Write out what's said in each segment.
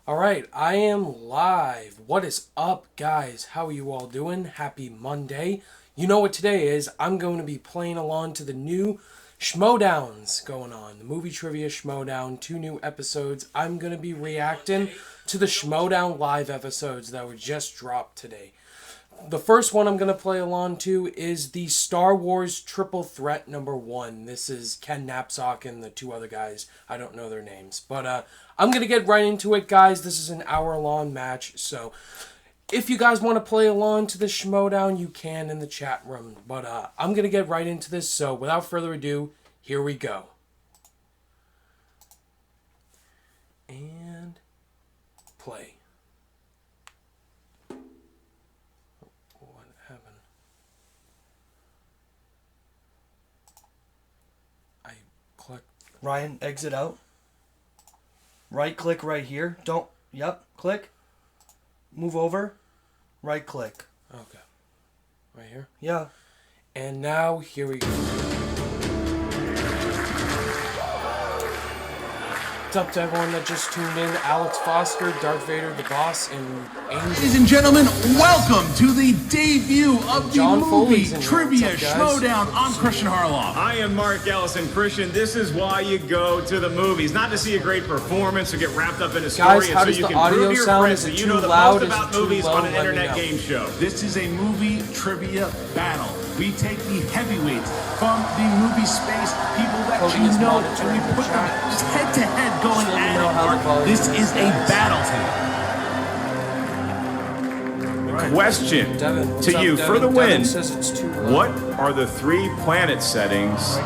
Alright, I am live. What is up, guys? How are you all doing? Happy Monday. You know what today is. I'm going to be playing along to the new Schmoedowns going on. The movie trivia Schmoedown, 2 new episodes. I'm going to be reacting to the Schmoedown live episodes that were just dropped today. The first one I'm going to play along to is the Star Wars Triple Threat #1. This is Ken Napzok and the 2 other guys. I don't know their names. But I'm going to get right into it, guys. This is an hour-long match. So if you guys want to play along to the Schmoedown, you can in the chat room. But I'm going to get right into this. So without further ado, here we go. And play. Ryan, exit out. Right click right here. Don't. Yep. Click. Move over. Right click. Okay. Right here? Yeah. And now, here we go. What's up to everyone that just tuned in? Alex Foster, Darth Vader, the Boss, and Angel. Ladies and gentlemen, welcome to the debut of the John movie Foley's in here. Trivia What's up, guys? Schmoedown. I'm Christian Harloff. I am Mark Ellison. Christian, this is why you go to the movies. Not to see a great performance or get wrapped up in a story, Guys, how and so does you the can audio prove to your sound? friends Is it that you too know the loud? most Is about it too movies low? on an Let me internet know. game show. This is a movie trivia battle. We take the heavyweights from the movie space, people that Cody you is know, and monitoring we the put them chat. just head to head going Just let me at know how the it. volume This is, is a guys. battle. Question Devin, what's to up, you Devin? for the Devin win. says it's too low. What are the 3 planet settings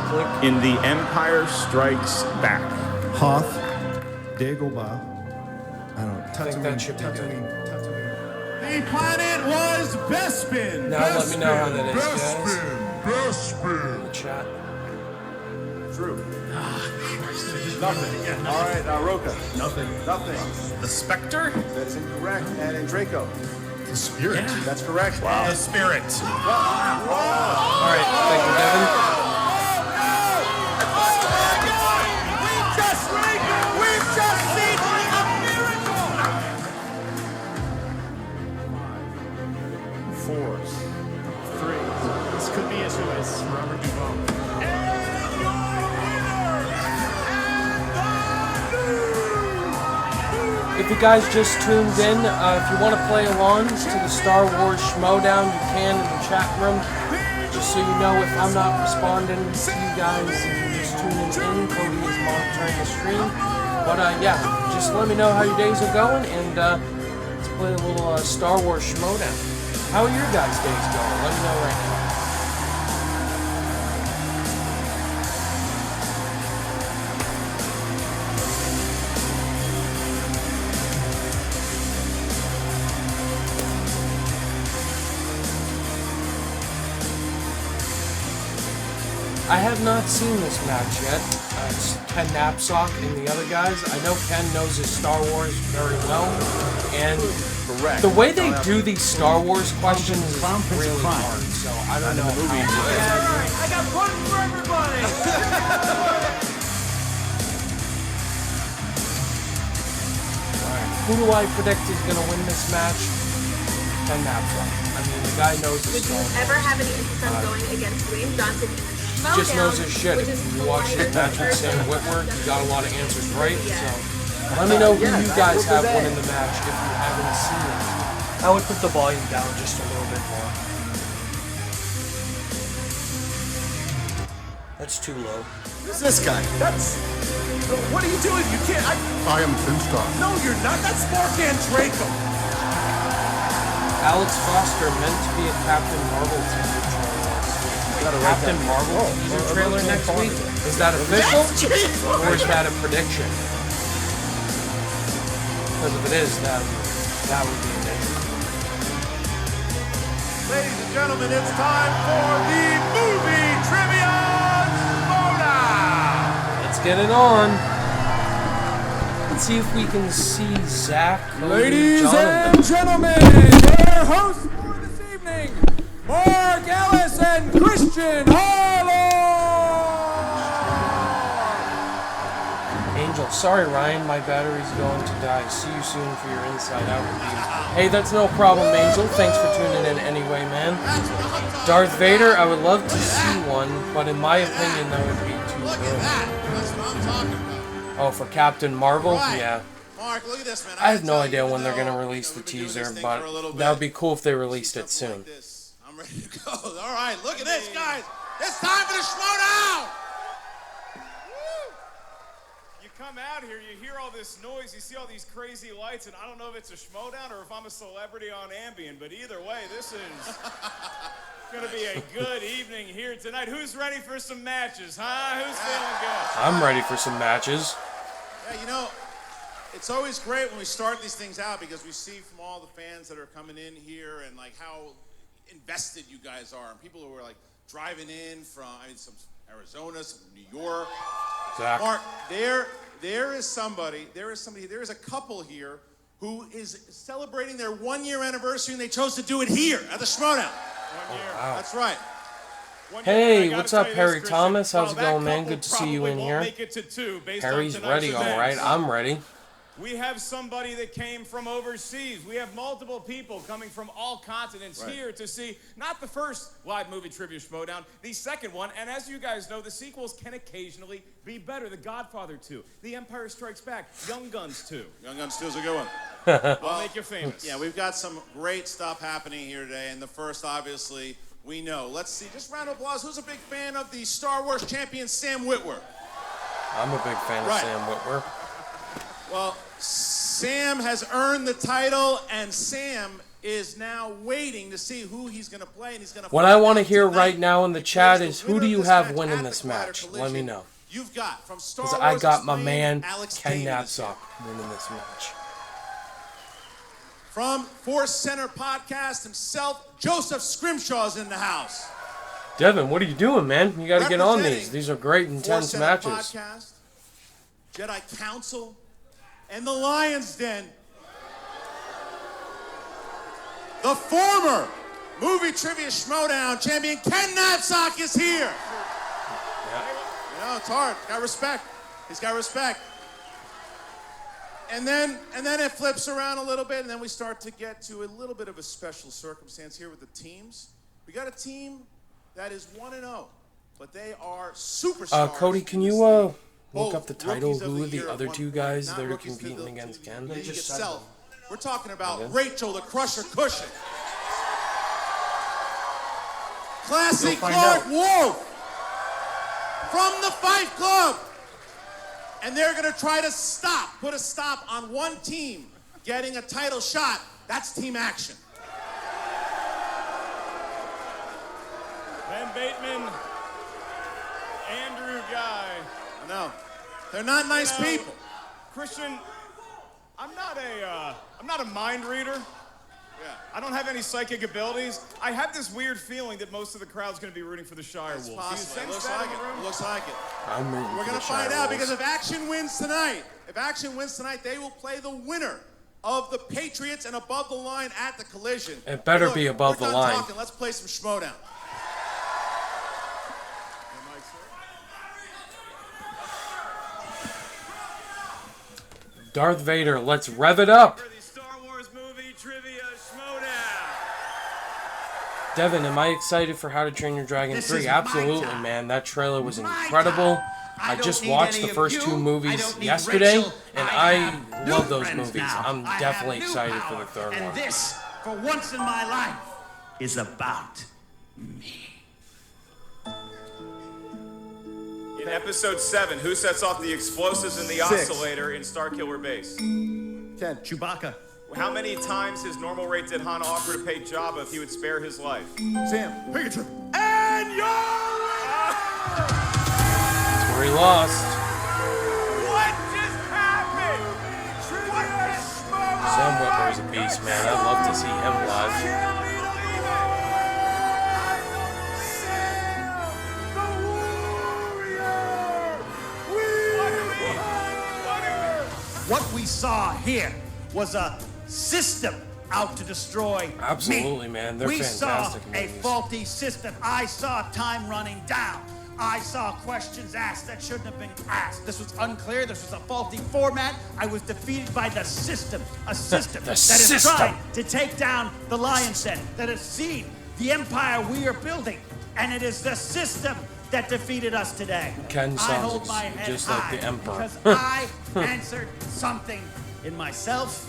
in The Empire Strikes Back? Hoth, Dagobah, I don't know, I think that should be good. The planet was Bespin. Now let me know how that is, guys. Bespin. In the chat. True. Nothing. All right, Roka. Nothing. Nothing. The Spectre? That's incorrect. And in Draco. The Spirit. That's correct. The Spirit. Alright, thank you, Devin. We've just seen a miracle. 4, 3. This could be as who is Robert Duvall. If you guys just tuned in, if you want to play along to the Star Wars Schmoedown, you can in the chat room. Just so you know, if I'm not responding to you guys and you're just tuning in, Cody is monitoring the stream. But yeah, just let me know how your days are going, and let's play a little Star Wars Schmoedown. How are your guys' days going? Let me know right now. I have not seen this match yet. It's Ken Napzok and the other guys. I know Ken knows his Star Wars very well, and the way they do these Star Wars questions is really hard. So I don't know how. I got one for everybody. Alright, who do I predict is going to win this match? Ken Napzok. I mean, the guy knows his Would Star you Wars. ever have any interest in going against Dwayne Johnson in the Schmoedown? Just knows his shit. which If is you watch his match with Sam Whitworth, you got a lot of answers right. Yeah. So let me know who you guys have winning the match if you haven't seen it. I would put the volume down just a little bit more. That's too low. Who's this guy? That's. What are you doing? You can't. I am Finstar. No, you're not. That's Mark and Draco. Alex Foster meant to be a Captain Marvel teaser trailer next week. Captain Marvel teaser trailer next week? Is that official? Or is that a prediction? Because if it is, that would be amazing. Ladies and gentlemen, it's time for the movie trivia Schmoedown. Let's get it on. Let's see if we can see Zach. Cody, Ladies Jonathan. and gentlemen, your hosts for this evening, Mark Ellis and Christian Harlow. Angel sorry, Ryan. My battery's going to die. See you soon for your Inside Out review. Hey, that's no problem, Angel. Thanks for tuning in anyway, man. Darth Vader, I would love to see one, but in my opinion, that would be too early. That's what I'm talking about. Oh, for Captain Marvel? Right. Yeah. Mark, look at this, man. I have no idea when they're going to release the teaser, but that would be cool if they released it soon. I'm ready to go. All right, look at this, guys. It's time for the Schmoedown. You come out here, you hear all this noise, you see all these crazy lights, and I don't know if it's a Schmoedown or if I'm a celebrity on Ambien, but either way, this is going to be a good evening here tonight. Who's ready for some matches, huh? Who's feeling good? I'm ready for some matches. Yeah, you know, it's always great when we start these things out because we see from all the fans that are coming in here and like how invested you guys are, and people who are like driving in from, I mean, some Arizona, some New York. Zach. Mark, there is somebody, there is a couple here who is celebrating their 1-year anniversary, and they chose to do it here at the Schmoedown. 1 year. Wow. That's right. Hey, what's up, Harry Thomas? How's it going, man? Good to see you in here. Make it to 2 based Harry's on tonight's ready, all events. right. I'm ready. We have somebody that came from overseas. We have multiple people coming from all continents here to see not the first live movie trivia Schmoedown, the second one. And as you guys know, the sequels can occasionally be better. The Godfather 2, The Empire Strikes Back, Young Guns 2. Young Guns 2 is a good one. I'll make you famous. Yeah, we've got some great stuff happening here today, and the first, obviously, we know. Let's see, just round of applause. Who's a big fan of the Star Wars champion, Sam Witwer? I'm a big fan of Sam Witwer. Well, Sam has earned the title, and Sam is now waiting to see who he's going to play, and he's going to. What I want to hear right now in the chat is who do you have winning this match? Let me know. You've got from Star Because Wars. I got my Explained, man Alex Ken Damon is here. Knapsack winning this match. From Force Center Podcast himself, Joseph Scrimshaw's in the house. Devin, what are you doing, man? You got to get on Representing these. These are great, intense Force Center matches. Podcast, Jedi Council, and the Lion's Den. The former movie trivia Schmoedown champion Ken Knapsack is here. You know, it's hard. Got respect. He's got respect. And then it flips around a little bit, and then we start to get to a little bit of a special circumstance here with the teams. We got a team that is 1-0, but they are superstars. Cody, can you look up the title? Rookies of Who are year the at other one two point, guys not that are rookies to competing the- against to Ken? the league just said itself. We're talking about Rachel the Crusher Cushion. Classy You'll find Clark out. Wolf from the Fight Club. And they're going to try to put a stop on one team getting a title shot. That's team action. Ben Bateman, Andrew Guy. I know. They're not nice You know, people. Christian, I'm not a mind reader. Yeah. I don't have any psychic abilities. I have this weird feeling that most of the crowd's going to be rooting for the Shire It's Wolves. Do you possible. It sense looks that like in the it. room? It looks like it. I'm rooting We're for going the to find Shire out Wolves. because if Action wins tonight, they will play the winner of the Patriots and Above the Line at the Collision. It better Look, be Above we're the done Line. Talking. Let's play some Schmoedown. Darth Vader, let's rev it up. For the Star Wars movie trivia Schmoedown. Devin, am I excited for How to Train Your Dragon This 3? is my Absolutely, time. man. That trailer was My incredible. time. I don't just need watched any the of first you. two I movies don't need yesterday, Rachel. and I I have love new those friends movies. now. I'm I definitely have new excited for power. the third and one. This, for once in my life, is about me. In episode 7, who sets off the explosives in the 6. oscillator in Starkiller Base? 10. Chewbacca. How many times his normal rate did Han offer to pay Jabba if he would spare his life? Sam. Pikachu. And you're That's where he lost. What just happened? Sam Witwer's a beast, man. I'd love to see him live. What we saw here was a system out to destroy Absolutely, me. man. They're we fantastic saw a movies. faulty system. I saw time running down. I saw questions asked that shouldn't have been asked. This was unclear. This was a faulty format. I was defeated by the system. A system that is trying to take down the Lion's Den, that has seen the empire we are building. And it is the system that defeated us today. Ken I sounds hold my head just like high the Emperor. because I answered something in myself.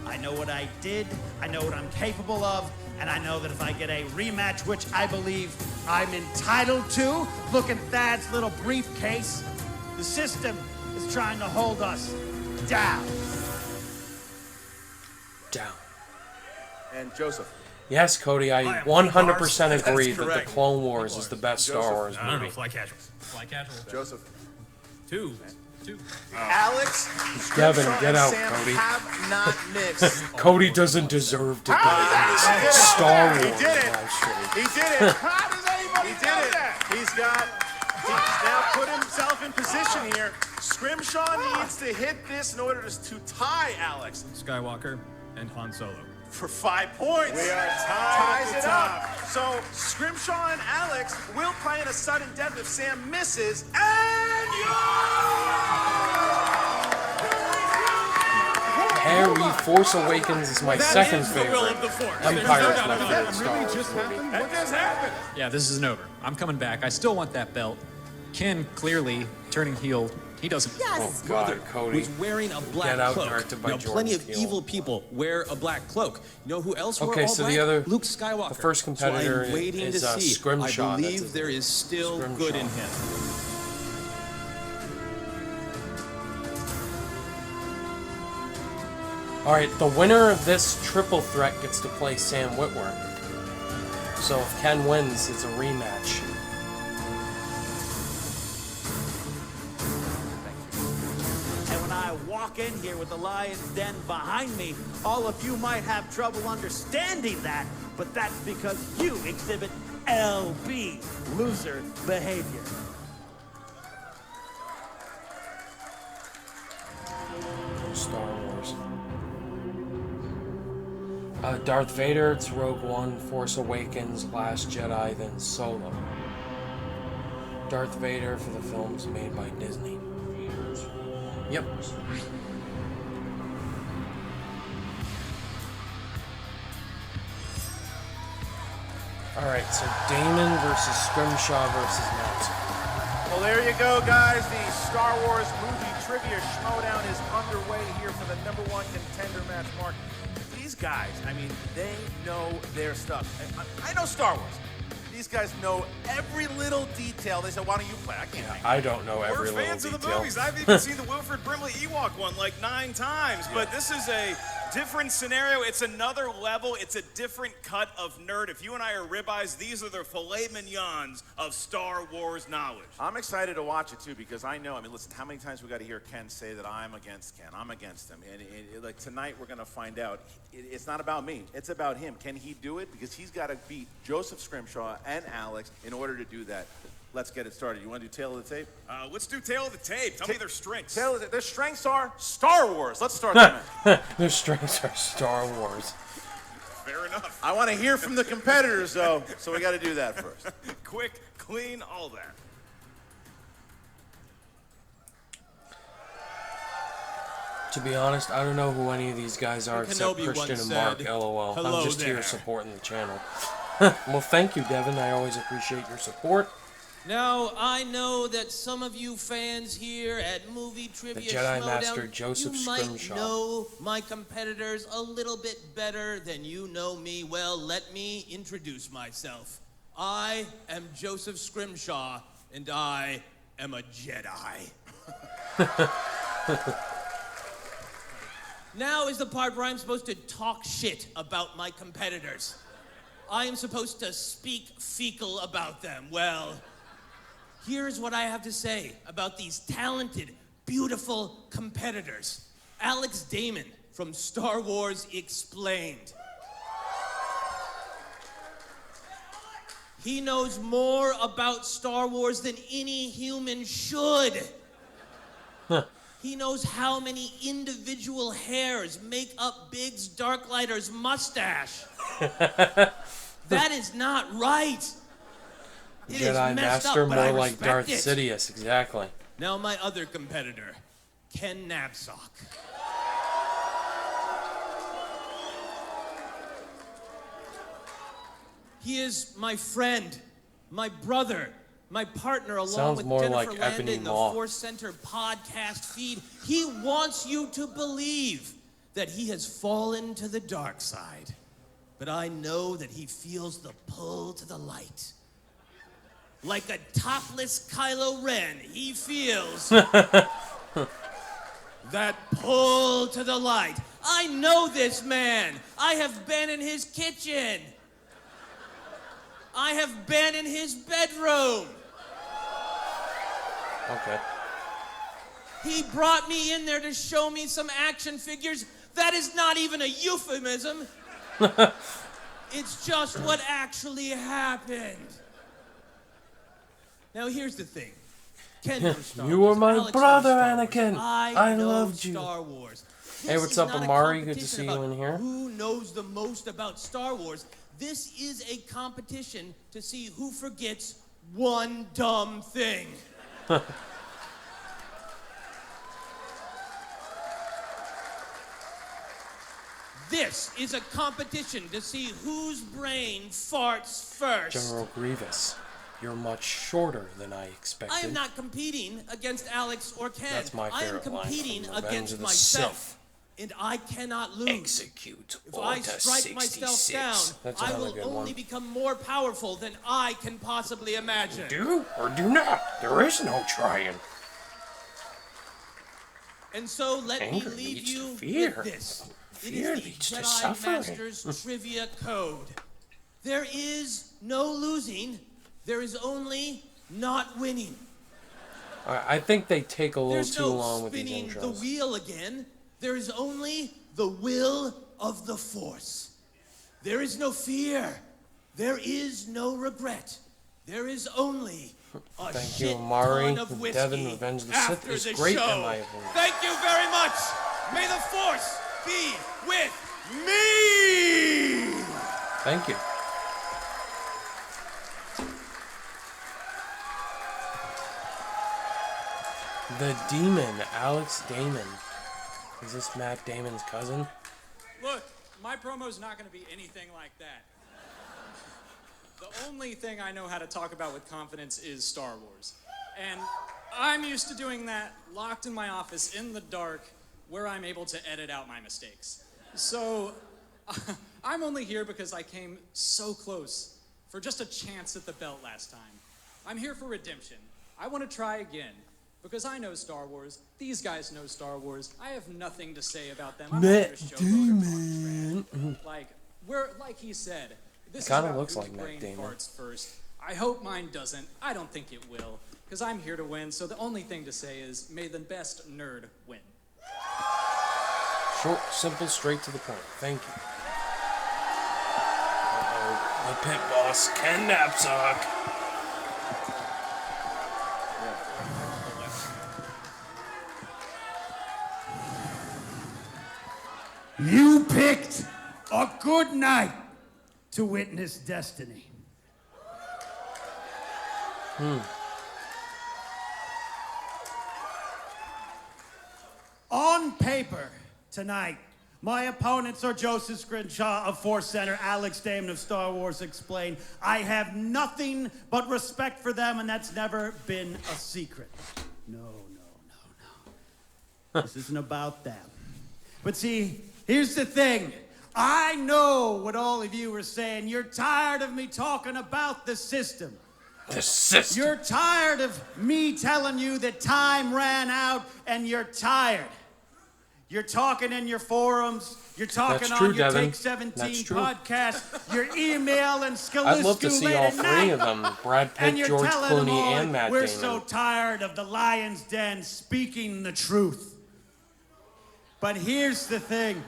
I know what I did. I know what I'm capable of. And I know that if I get a rematch, which I believe I'm entitled to, look at Thad's little briefcase, the system is trying to hold us down. Down. And Joseph. Yes, Cody, I 100% agree that the Clone Wars is the best Star Wars I don't know, movie. fly casual. Fly casual. Joseph. Two. Alex. Devin, get out, Sam Cody. have not missed. Cody doesn't deserve to be in this Star Wars He did it. live stream. He did it. How does anybody do that? He's now put himself in position here. Scrimshaw needs to hit this in order to tie Alex Skywalker and Han Solo. for 5 points. We are ties it up. So Scrimshaw and Alex will play in a sudden death if Sam misses. And Harry, Force Awakens is my second favorite. Empire is my favorite Star Wars movie. that just happened. Yeah, this isn't over. I'm coming back. I still want that belt. Ken, clearly, turning heel, he doesn't. Oh, God, Cody. Who's wearing a black Get out, cloak. directed by Jordan Plenty of Peele. evil people wear a black cloak. You know who else wore Okay, all so black? the other- Luke Skywalker. the first competitor so I'm waiting is, to see. Scrimshaw. I That's believe his there name. is still Scrimshaw. good in him. All right, the winner of this triple threat gets to play Sam Witwer. So if Ken wins, it's a rematch. And when I walk in here with the Lion's Den behind me, all of you might have trouble understanding that, but that's because you exhibit LB, loser behavior. Star Wars. Darth Vader, it's Rogue One, Force Awakens, Last Jedi, then Solo. Darth Vader for the films made by Disney. Yep. Alright, so Damon versus Scrimshaw versus Matt. Well, there you go, guys. The Star Wars movie trivia Schmoedown is underway here for the #1 contender match, Mark. These guys, I mean, they know their stuff. I know Star Wars. These guys know every little detail. They said, why don't you play? I can't hang I don't know every We're fans little of the detail. movies. I've even seen the Wilfred Brimley Ewok one like 9 times. But this is a different scenario. It's another level. It's a different cut of nerd. If you and I are ribeyes, these are the filet mignons of Star Wars knowledge. I'm excited to watch it too because I know. I mean, listen, how many times we got to hear Ken say that I'm against Ken? I'm against him. And like tonight, we're gonna find out. It's not about me. It's about him. Can he do it? Because he's got to beat Joseph Scrimshaw and Alex in order to do that. Let's get it started. You want to do Tale of the Tape? Let's do Tale of the Tape. Tell me their strengths. Tale of the Their strengths are Star Wars. Let's start that. Their strengths are Star Wars. Fair enough. I want to hear from the competitors, though, so we got to do that first. Quick, clean, all that. To be honest, I don't know who any of these guys are except Kenobi Christian once and Mark, said, LOL. "Hello I'm just here there." supporting the channel. Well, thank you, Devin. I always appreciate your support. Now, I know that some of you fans here at Movie Trivia Jedi Schmoedown, Master Joseph you might Scrimshaw. know my competitors a little bit better than you know me. Well, let me introduce myself. I am Joseph Scrimshaw, and I am a Jedi. Now is the part where I'm supposed to talk shit about my competitors. I am supposed to speak fecal about them. Well, here's what I have to say about these talented, beautiful competitors. Alex Damon from Star Wars Explained. He knows more about Star Wars than any human should. He knows how many individual hairs make up Biggs Darklighter's mustache. That is not right. It is Jedi messed Master, up, but more I like respect Darth it. Sidious, exactly. Now my other competitor, Ken Knapsack. He is my friend, my brother, my partner, along Sounds with more Jennifer like Landa Ebony in the Maw. Force Center podcast feed. He wants you to believe that he has fallen to the dark side. But I know that he feels the pull to the light. Like a topless Kylo Ren, he feels that pull to the light. I know this man. I have been in his kitchen. I have been in his bedroom. Okay. He brought me in there to show me some action figures. That is not even a euphemism. It's just what actually happened. Now here's the thing. Ken knows Star You Wars. were my Alex brother, knows Star Wars. Anakin. I know loved you. Star Wars. Hey, This what's is up, not a Amari? Good to competition see you about in here. Who knows the most about Star Wars? This is a competition to see who forgets one dumb thing. This is a competition to see whose brain farts first. General Grievous, you're much shorter than I expected. I am not competing against Alex or Ken. That's my I am favorite line competing from Revenge against of the myself. And I cannot lose. Execute If I strike myself down, That's I another will good only one. become more powerful than I can possibly imagine. Do or do not. There is no trying. And so let Anger me leave leads to you fear. with this. Fear It is leads the to Jedi suffering. Master's Trivia Code. There is no losing. There is only not winning. I think they take a little There's too no long with these spinning the intros. wheel again. There is only the will of the Force. There is no fear. There is no regret. There is only a Thank shit you, Amari. ton of whiskey Devin, Revenge of the Sith after is the great show. in my opinion. Thank you very much. May the Force be with me. Thank you. The Demon, Alex Damon. Is this Matt Damon's cousin? Look, my promo's not going to be anything like that. The only thing I know how to talk about with confidence is Star Wars. And I'm used to doing that locked in my office in the dark where I'm able to edit out my mistakes. So I'm only here because I came so close for just a chance at the belt last time. I'm here for redemption. I want to try again because I know Star Wars. These guys know Star Wars. I have nothing to say about them. I'm Matt not just Damon. like he said, this is Kinda about looks whose like Matt brain Damon. farts first. I hope mine doesn't. I don't think it will, because I'm here to win. So the only thing to say is, may the best nerd win. Short, simple, straight to the point. Thank you. Uh-oh. The pit boss, Ken Knapsack. You picked a good night to witness destiny. On paper, tonight, my opponents are Joseph Scrimshaw of Force Center, Alex Damon of Star Wars Explained. I have nothing but respect for them, and that's never been a secret. No. This isn't about them. But see, here's the thing. I know what all of you are saying. You're tired of me talking about the system. The system. You're tired of me telling you that time ran out, and you're tired. You're talking in your forums. You're talking That's true, on your Devin. Take 17 That's true. podcast. Your email and I'd love to Skalisku see late all at three night. of them. Brad Pitt, And you're George telling them Clooney, all, and Matt we're Damon. so tired of the lion's den speaking the truth. But here's the thing.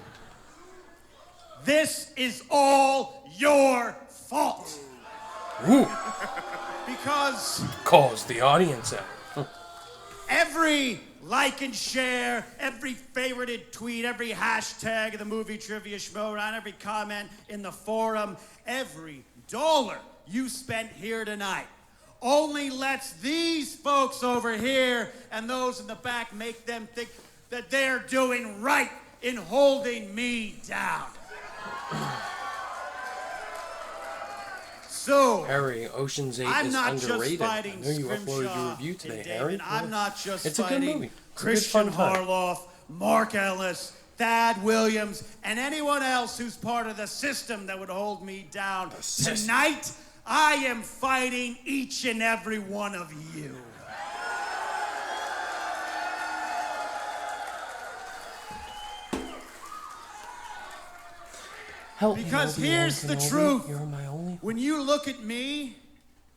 This is all your fault. Ooh. Because Calls the audience out. every like and share, every favorited tweet, every hashtag of the movie Trivia Schmoedown, every comment in the forum, every dollar you spent here tonight, only lets these folks over here and those in the back make them think that they're doing right in holding me down. So, Harry, Ocean's 8 I'm is not just underrated. I fighting know you uploaded your Scrimshaw review today, and Harry. Damon. I'm not just It's a good fighting movie. It's a good Christian fun time. Harloff, Mark Ellis, Thad Williams, and anyone else who's part of the system that would hold me down. Tonight, I am fighting each and every one of you. Help Because me, here's the Obi-Wan Kenobi. truth. You're my only. When you look at me,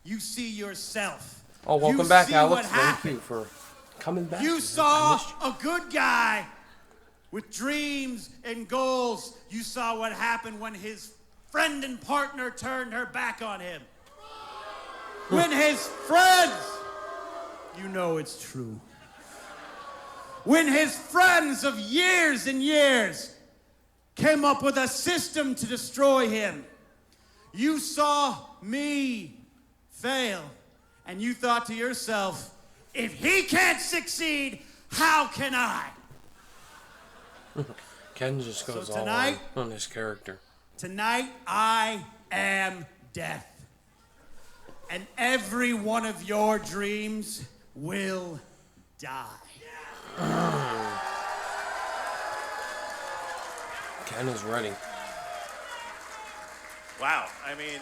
you see yourself. Oh, welcome You back, see Alex. what Thank happened. you for coming back. You I saw missed you. a good guy with dreams and goals. You saw what happened when his friend and partner turned her back on him. When his friends, you know it's true. When his friends of years and years came up with a system to destroy him. You saw me fail, and you thought to yourself, if he can't succeed, how can I? Ken just goes all tonight- on his character. Tonight, I am death. And every one of your dreams will die. Ken is ready. Wow. I mean,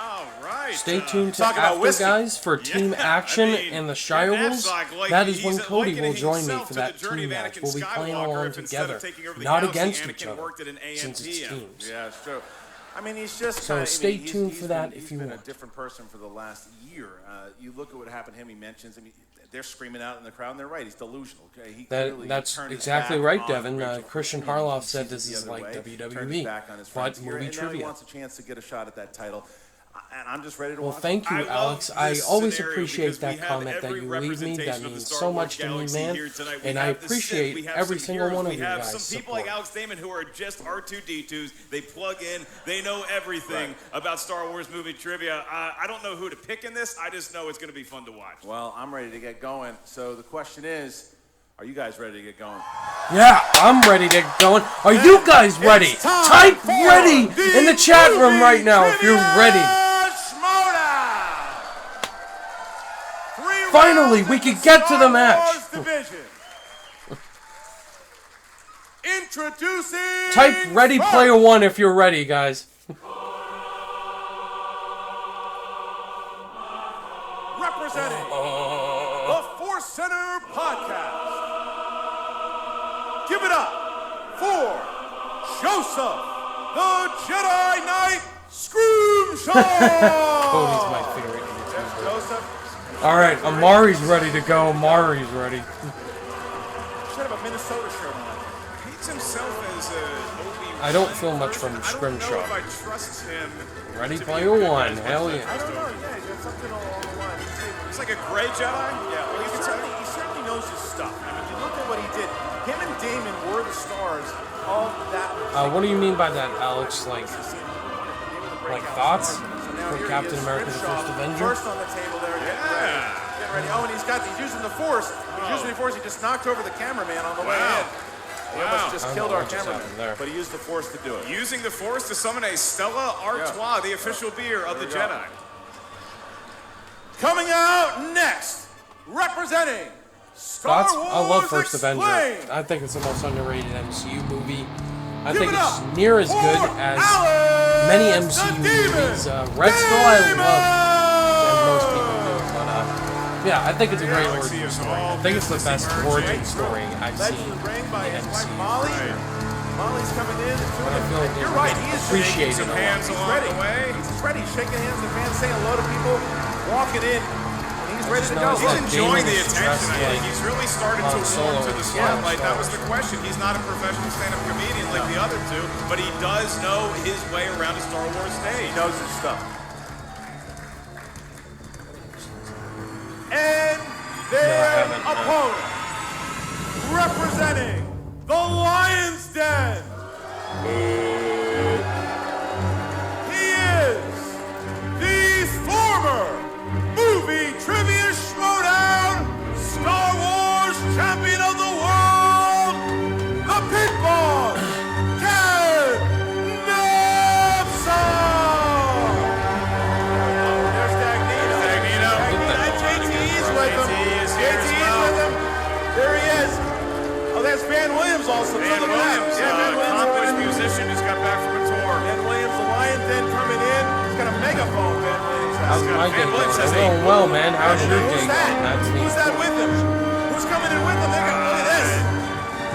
all right. Stay tuned to talk about after, whiskey. guys, for Team Yeah, Action I mean, and the and Shirewolves. that's like That is when he's Cody will likening join me himself for to that the journey team of match. Anakin We'll be playing Skywalker along if instead together, of taking over the not galaxy, against Anakin each other, worked at an since it's AMP. teams. Yeah, it's true. I mean, he's just So kinda, stay he's tuned for that been, if you He's been want. a different person for the last year. You look at what happened to him. He mentions, I mean, they're screaming out in the crowd, and they're right. He's delusional. Okay, he clearly That's turned his exactly back right, on Devin. Rachel Christian McQueen. Harloff He said sees this it is the other like way, WWE, turned his back on his but friends here, movie and now he trivia. wants a chance to get a shot at that title. And I'm just ready to Well, watch. thank you, I love Alex. I this always scenario appreciate because we that have comment that every you leave me. That representation of the means Star so Wars much to me, galaxy man. here tonight. We And I have the Sith, appreciate we have every some single heroes, one of we you have guys' some people like support. Alex Damon who are just R2D2s. They plug in. They know everything about Star Wars movie trivia. I don't know who to pick in this. I just know it's going to be fun to watch. Well, I'm ready to get going. So the question is, are you guys ready to get going? Yeah, I'm ready to get going. Are you guys ready? Type ready in the chat room right now if you're ready. Finally, we can get to the match. Introducing. Type ready player one if you're ready, guys. Representing the Force Center Podcast. Give it up for Joseph, the Jedi Knight Scrimshaw. Cody's my favorite YouTuber. Joseph. All right, Amari's ready to go. Amari's ready. Should have a Minnesota shirt on. Hates himself as a I don't feel much from Scrimshaw. I trust him. Ready player one. Hell yeah. I don't know. Yeah, he's got something along the line. He's like a gray Jedi. Yeah, well, he certainly knows his stuff. I mean, you look at what he did. Him and Damon were the stars of that. What do you mean by that, Alex? Like thoughts for Captain America: The First Avenger? First on the table there. Yeah. Getting ready. Oh, and he's using the Force. He's using the Force. He just knocked over the cameraman on the way in. He almost just killed our cameraman, but he used the Force to do it. Using the Force to summon a Stella Artois, the official beer of the Jedi. Coming out next, representing Star Wars I love First Explained. Avenger. I think it's the most underrated MCU movie. I think it's near as good as many MCU movies. Red Skull I love, and most people do. But yeah, I think it's a great origin story. I think it's the best origin story I've seen in the MCU. Molly's coming in. But I feel like You're right. He is appreciated shaking some a lot. hands along the way. He's ready, shaking hands with fans, saying hello to people, walking in. And he's ready to go. He's enjoying the attention. I think he's really started to warm to the spotlight. That was the question. He's not a professional stand-up comedian like the other two, but he does know his way around a Star Wars stage. He knows his stuff. And their opponent, representing the Lion's Den. He is the former movie my day Van going? Blitz has It's going well, man. How's your day Who's going? that? That's neat. Who's that with him? Who's coming in with him? Look at this.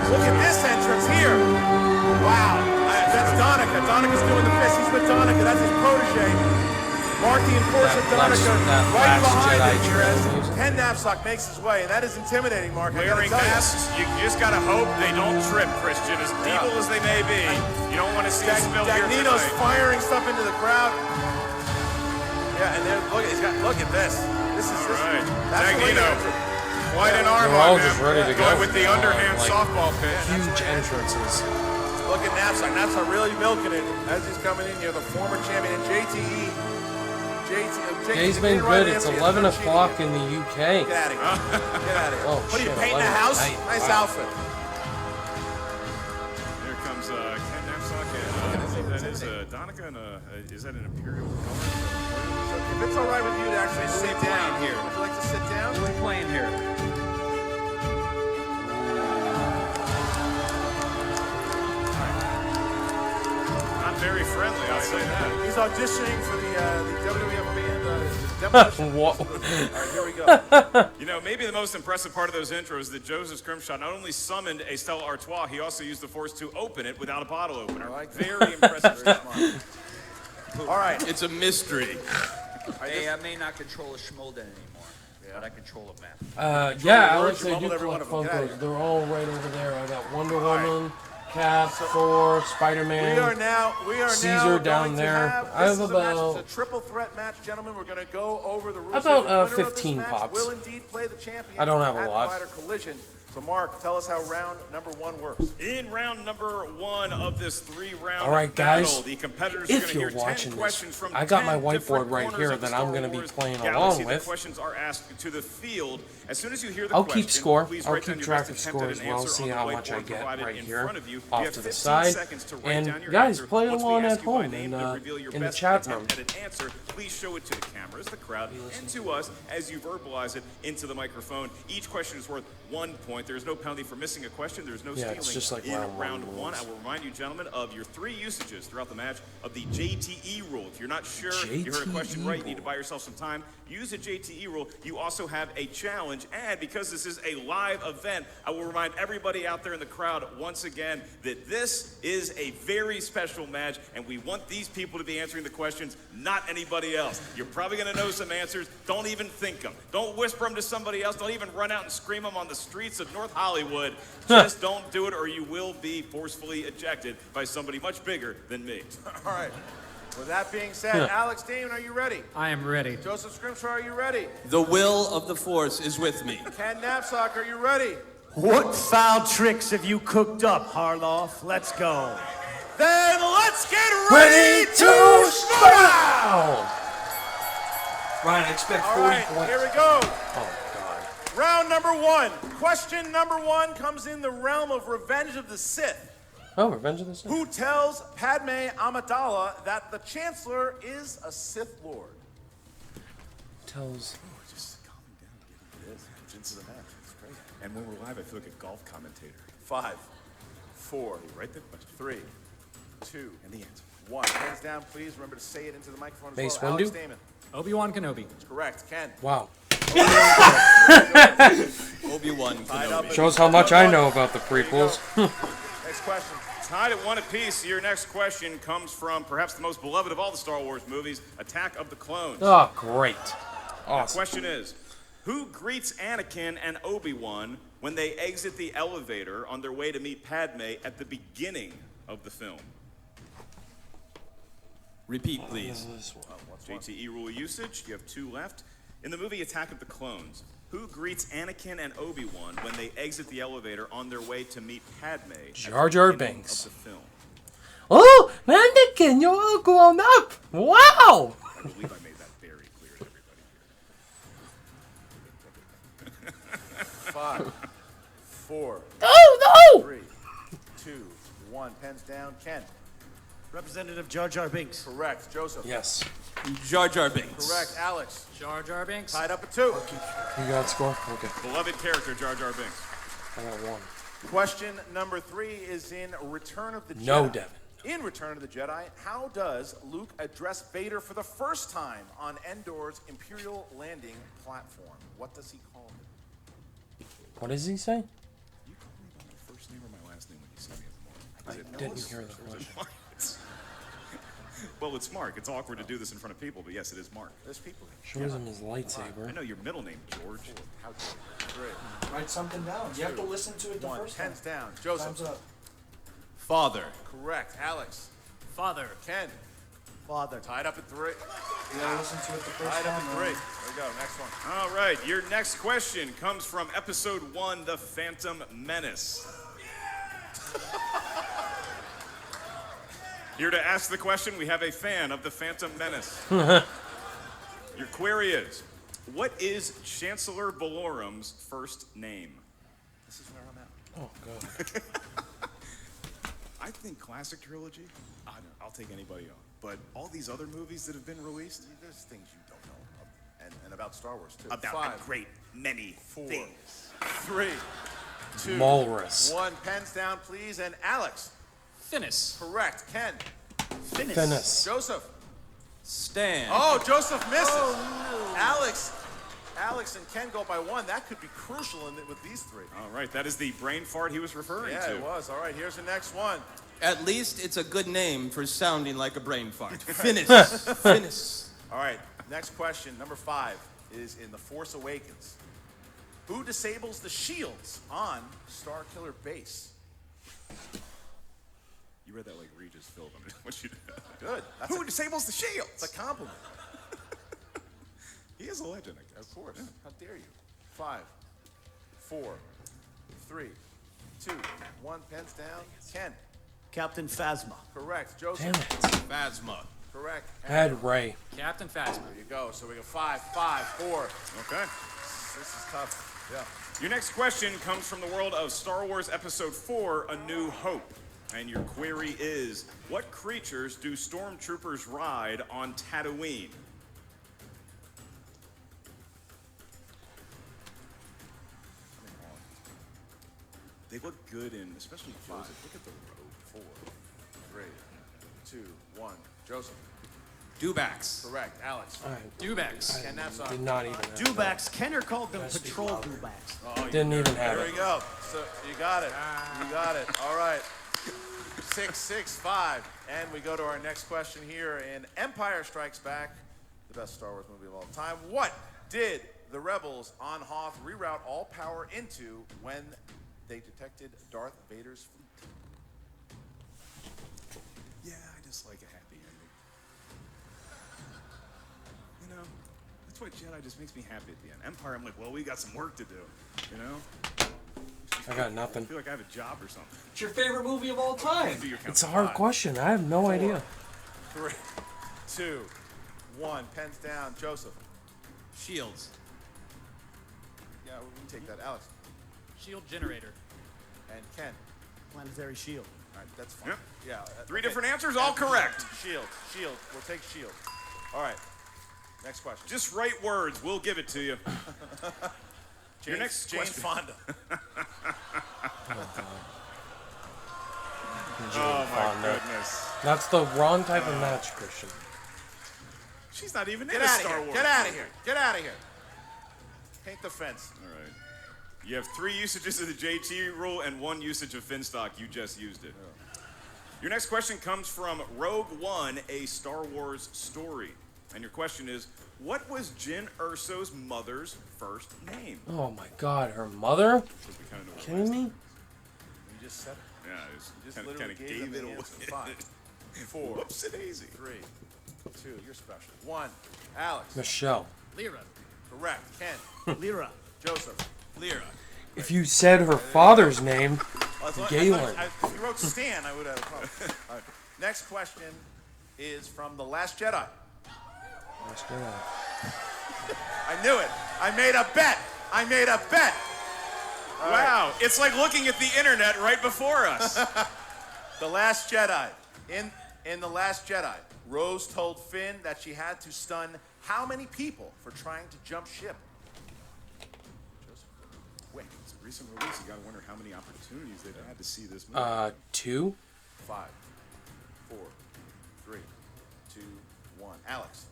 Look at this entrance here. Wow. That's Donica. Donica's doing the fist. He's with Donica. That's his protege. Mark the Enforcer Donica right behind him here as Ken Knapsack makes his way. And that is intimidating, Mark. Wearing masks, you just got to hope they don't trip, Christian. As evil as they may be, you don't want to see a spill here Dagnino's tonight. firing stuff into the crowd. Yeah, and there, look at this. This is right. That's Dagnino. Quite an arm They're all on just him. ready to go. Going with the underhand Like, softball pitch. Huge entrances. Look at Knapsack. Knapsack really milking it as he's coming in here. The former champion and JTE. Yeah, he's been good. It's 11 o'clock in the UK. Get out of here. Get out of here. Oh, what are you shit, painting 11 a house? night. Nice Wow. outfit. Here comes Ken Knapsack and that is Donica and is that an Imperial color? If it's all right with you to actually sit down here, would you like to sit down? Who are we playing here? Not very friendly, I'll say that. He's auditioning for the WWF band. Demolition. What? All right, here we go. You know, maybe the most impressive part of those intros is that Joseph Scrimshaw not only summoned a Stella Artois, he also used the Force to open it without a bottle opener. Very impressive stuff. All right. It's a mystery. I may not control a Schmoedown anymore, but I control a map. Yeah, George, Alex, I mumbled do every one collect of them. Get out of Funkos. here. They're all right over there. I got Wonder Woman, Cap, Thor, Spider-Man. We are now Caesar down going to there. have, I this have is a match. about It's a triple threat match, gentlemen. We're going to go over the rules. About, here. The winner of this 15 match pops. Will indeed play the champion. I don't have a at lot. Fighter Collision. So, Mark, tell us how round number 1 works. In round number 1 of this 3-round All right, guys. battle, the competitors are If going to you're hear 10 watching this, questions from I got my 10 whiteboard different right corners here of the that I'm Star going to be Wars playing galaxy. along The with. questions are asked to the field. As soon as you hear the I'll question, keep score. please I'll write keep down your track best of attempt score at as an well. answer See on the how much I whiteboard get provided right in here front of you. You off have to the 15 side. seconds to write And down your guys, answer. play Once we along ask at you by home name and and reveal your in the best chat room. attempt at an answer, please show it to the cameras, the crowd, and to us as you verbalize it into the microphone. Each question is worth 1 point. There is no penalty for missing a question. There is no Yeah, stealing it's just like in round round one one. rules. I will remind you, gentlemen, of your 3 usages throughout the match of the JTE rule. If you're not sure you heard a question right, you need to buy yourself some time. Use the JTE rule. You also have a challenge, and because this is a live event, I will remind everybody out there in the crowd once again that this is a very special match, and we want these people to be answering the questions, not anybody else. You're probably going to know some answers. Don't even think them. Don't whisper them to somebody else. Don't even run out and scream them on the streets of North Hollywood. Just don't do it, or you will be forcefully ejected by somebody much bigger than me. All right. With that being said, Alex Damon, are you ready? I am ready. Joseph Scrimshaw, are you ready? The will of the Force is with me. Ken Knapsack, are you ready? What foul tricks have you cooked up, Harloff? Let's go. Then let's get Ready ready to Schmoedown! Ryan, I expect All 40 right, points. here we go. Oh, God. Round number 1. Question number 1 comes in the realm of Revenge of the Sith. Oh, Revenge of the Sith. Who tells Padme Amidala that the Chancellor is a Sith Lord? Tells... Just calming down, getting this into the match. It's great. And when we're live, I feel like a golf commentator. 5, 4, Write the question 3, 2, and the answer. 1. Hands down, please. Remember to say it into the microphone as Mace well. Alex Windu? Damon. Obi-Wan Kenobi. That's correct. Ken. Wow. Obi-Wan Kenobi. Shows how much I know about the prequels. Next question. Tied at 1 apiece, your next question comes from perhaps the most beloved of all the Star Wars movies, Attack of the Clones. Oh, great. The Awesome. question is, who greets Anakin and Obi-Wan when they exit the elevator on their way to meet Padme at the beginning of the film? Repeat, please. JTE rule usage, you have 2 left. In the movie Attack of the Clones, who greets Anakin and Obi-Wan when they exit the elevator on their way to meet Padme at Jar Jar the beginning Binks. of the film? Oh, Anakin, you're all grown up. Wow. I believe I made that very clear to everybody. 5, 4, Oh, no. 3, 2, 1. Pens down. Ken. Representative Jar Jar Binks. Correct. Joseph. Yes. Jar Jar Binks. Correct. Alex. Jar Jar Binks. Tied up at 2. You got score? Okay. Beloved character, Jar Jar Binks. I got 1. Question number 3 is in Return of the Jedi. No, Devin. In Return of the Jedi, how does Luke address Vader for the first time on Endor's Imperial landing platform? What does he call him? What does he say? You call me by my first name or my last name when you see me in the morning? I didn't hear the question. Well, it's Mark. It's awkward to do this in front of people, but yes, it is Mark. There's people. Shows him his lightsaber. I know your middle name, George. How dare you? Great. Write something down. You have to listen to it the first time. Pens down. Joseph. Time's up. Father. Correct. Alex. Father. Ken. Father. Tied up at 3. You gotta listen to it the first Tied up time. at 3. There we go. Next one. All right, your next question comes from Episode 1, The Phantom Menace. Here to ask the question, we have a fan of The Phantom Menace. Your query is, what is Chancellor Valorum's first name? This is where I'm at. Oh, God. I think classic trilogy, I'll take anybody on. But all these other movies that have been released, There's things you don't know. And about Star Wars, too. about 5, a great many 4, things. 3, 2, Walrus. 1. Pens down, please. And Alex. Finis. Correct. Ken. Finis. Joseph. Stan. Oh, Joseph misses. Oh, no. Alex and Ken go by 1. That could be crucial with these 3. All right, that is the brain fart he was referring Yeah, to. it was. All right, here's the next one. At least it's a good name for sounding like a brain fart. Finis. Finis. All right, next question, number 5, is in The Force Awakens. Who disables the shields on Starkiller Base? You read that like Regis Philbin. What you Good. Who disables the shields? It's a compliment. He is a legend, I guess. Of course. Yeah. How dare you? 5, 4, 3, 2, 1. Pens down. Ken. Captain Phasma. Correct. Joseph. Damn it. Phasma. Correct. I had Ray. Captain Phasma. There you go. So we go 5, 5, 4. Okay. This is tough. Yeah. Your next question comes from the world of Star Wars Episode 4, A New Hope. And your query is, what creatures do stormtroopers ride on Tatooine? They look good in, especially Joseph. Look at the robe. 4, 3, 2, 1. Joseph. Dewbacks. Correct. Alex. All right. Dewbacks. Ken Napsok. Did not even have that. Dewbacks. Kenner called them patrol dewbacks. Oh, Didn't even have There it. we go. So you got it. You got it. All right. 6, 6, 5. And we go to our next question here in Empire Strikes Back, the best Star Wars movie of all time. What did the rebels on Hoth reroute all power into when they detected Darth Vader's fleet? Yeah, I just like a happy ending. You know, that's why Jedi just makes me happy at the end. Empire, I'm like, well, we got some work to do, you know? I got nothing. I feel like I have a job or something. It's your favorite movie of all time. It's a hard question. I have no idea. 3, 2, 1. Pens down. Joseph. Shields. Yeah, we can take that. Alex. Shield generator. And Ken. Planetary shield. All right, that's fine. Yep. Yeah. 3 different answers, all correct. Shield. Shield. We'll take shield. All right. Next question. Just write words. We'll give it to you. Your next Jane question. Fonda. Oh my goodness. That's the wrong type of match, Christian. She's not even Get in out of Star here. Wars. Get out of here. Get out of here. Paint the fence. All right. You have 3 usages of the JT rule and 1 usage of Finstock. You just used it. Your next question comes from Rogue One, a Star Wars story. And your question is, what was Jyn Erso's mother's first name? Oh my God, her mother? Kidding me? You just said it. Yeah, You just kind literally of gave gave them it the away. answer. 5, 4, Whoops, it easy. 3, 2. You're special. 1. Alex. Michelle. Lyra. Correct. Ken. Lyra. Joseph. Lyra. If you said her father's name, Galen. If you wrote Stan, I would have a problem. All right. Next question is from The Last Jedi. Last Jedi. I knew it. I made a bet. I made a bet. All Wow, right. it's like looking at the internet right before us. The Last Jedi. In The Last Jedi, Rose told Finn that she had to stun how many people for trying to jump ship? Joseph. Wait, it's a recent release. You gotta wonder how many opportunities they've had to see this movie. 2. 5, 4, 3, 2, 1. Alex.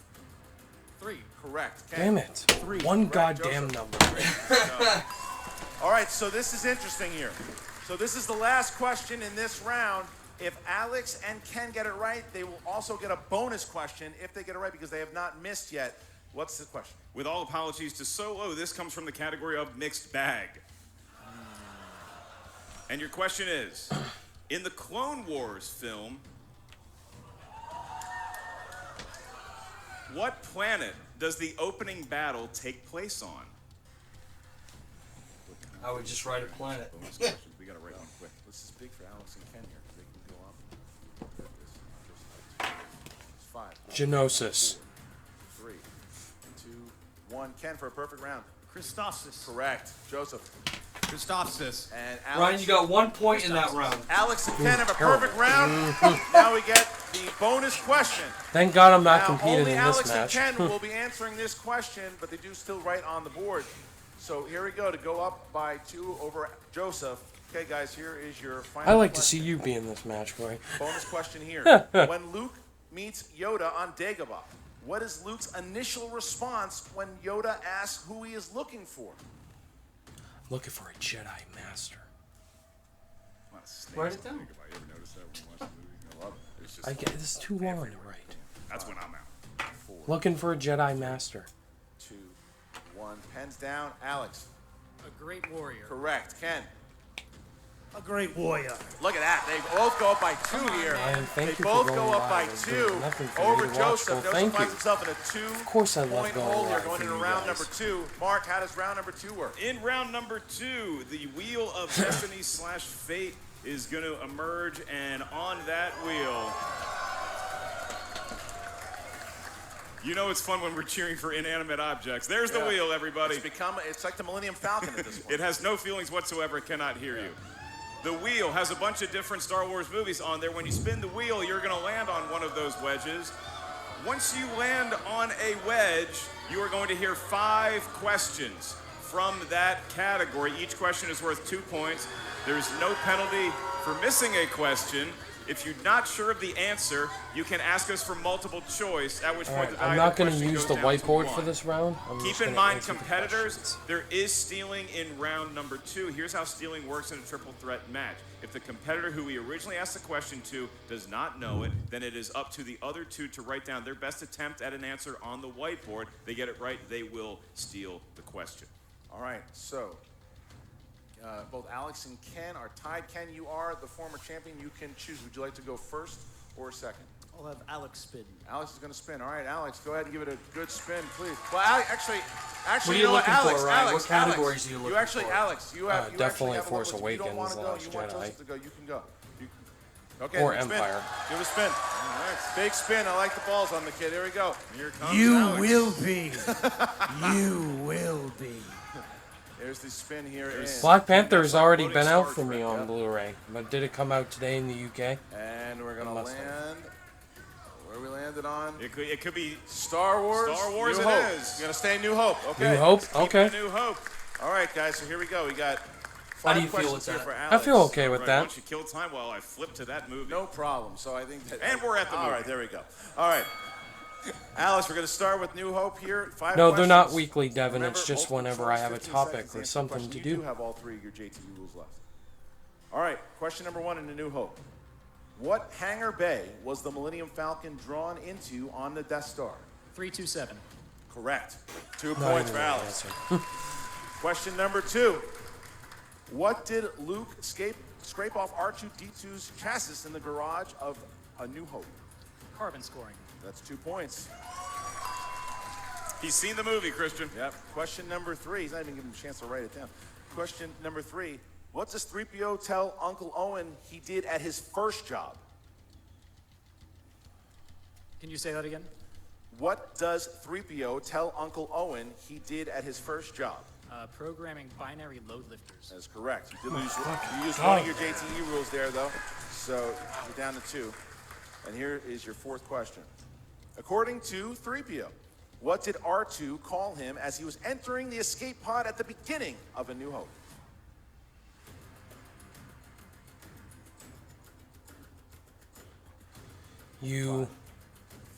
3. Correct. Ken. Damn it. 3. One Correct. goddamn Joseph. number. 3. All right, so this is interesting here. So this is the last question in this round. If Alex and Ken get it right, they will also get a bonus question if they get it right because they have not missed yet. What's the question? With all apologies to Solo, this comes from the category of mixed bag. And your question is, in the Clone Wars film, what planet does the opening battle take place on? I would just write a planet. Bonus questions. We gotta write one quick. This is big for Alex and Ken here because they can go up. It's 5. Genosis. 4, 3, 2, 1. Ken for a perfect round. Christophsis. Correct. Joseph. Christophsis. And Alex. Ryan, you got 1 point in that round. Alex and Ken have a perfect round. Now we get the bonus question. Thank God I'm not Now, competing only in Alex this match. and Ken will be answering this question, but they do still write on the board. So here we go to go up by 2 over Joseph. Okay, guys, here is your final I like to question. see you be in this match, Corey. Bonus question here. When Luke meets Yoda on Dagobah, what is Luke's initial response when Yoda asks who he is looking for? Looking for a Jedi Master. Write it down. If I ever noticed that when watching the movie, I love it. It's just I get this is too long to write. that's when I'm out. 4, Looking for a Jedi Master. 2, 1. Pens down. Alex. A great warrior. Correct. Ken. A great warrior. Look at that. They both go up by 2 here. Man, thank They you for both go going up by live. 2 There's nothing for me over to watch. Joseph. Well, Joseph thank finds you. himself in a 2 Of course I love point going hole here live going for into you round guys. number 2. Mark, how does round number 2 work? In round number 2, the wheel of destiny / fate is going to emerge, and on that wheel, you know it's fun when we're cheering for inanimate objects. There's the wheel, everybody. It's like the Millennium Falcon at this point. It has no feelings whatsoever. It cannot hear you. The wheel has a bunch of different Star Wars movies on there. When you spin the wheel, you're going to land on one of those wedges. Once you land on a wedge, you are going to hear 5 questions from that category. Each question is worth 2 points. There's no penalty for missing a question. If you're not sure of the answer, you can ask us for multiple choice, at which point the value I'm of not the going to question use goes the down to whiteboard 1. for this round. I'm just Keep in gonna mind, answer the competitors, questions. there is stealing in round number 2. Here's how stealing works in a triple threat match. If the competitor who we originally asked the question to does not know it, then it is up to the other 2 to write down their best attempt at an answer on the whiteboard. They get it right, they will steal the question. All right, so both Alex and Ken are tied. Ken, you are the former champion. You can choose. Would you like to go first or second? I'll have Alex spin. Alex is going to spin. All right, Alex, go ahead and give it a good spin, please. Well, actually, What are you know looking Alex, for, Ryan? Alex, What categories Alex, are you looking You actually, for? Alex, you have you definitely actually have a Force little- if you don't want Awakens, to The go, Last you want Jedi. Joseph to go, you can go. Okay, Or big spin. Empire. Give it a spin. All right, big spin. I like the balls on the kid. Here we go. Here comes You Alex. will be. You will be. There's the spin here. In. Black Panther has already Loading been out Star for me Trek, on yeah. Blu-ray, but did it come out today in the UK? And we're going to must have. land. Where we landed on? It could be Star Wars. Star Wars New it Hope. is. You're going to stay New Hope. Okay. New Hope? Keep Okay. the New Hope. All right, guys. So here we go. We got How 5 do you feel questions with here that? for I Alex. feel okay with Right, that. once you kill time, well, I flipped to that movie. No problem. So I think that. And we're at the All movie. right, there we go. All right. Alex, we're going to start with New Hope here. 5 No, questions. they're not weekly, Devin. Remember, It's just multiple whenever choice, I have a 15 topic seconds to or answer the something question. to You do. do have all 3 of your JTE rules left. All right, question number 1 in the New Hope. What hangar bay was the Millennium Falcon drawn into on the Death Star? 327. Correct. 2 Not points even for an Alex. answer. Question number 2. What did Luke scrape off R2-D2's chassis in the garage of A New Hope? Carbon scoring. That's 2 points. He's seen the movie, Christian. Yep. Question number 3. He's not even giving him a chance to write it down. Question number 3. What does 3PO tell Uncle Owen he did at his first job? Can you say that again? What does 3PO tell Uncle Owen he did at his first job? Programming binary load lifters. That's correct. You did lose. You used one of your JTE rules there, though. So you're down to 2. And here is your 4th question. According to 3PO, what did R2 call him as he was entering the escape pod at the beginning of A New Hope? You.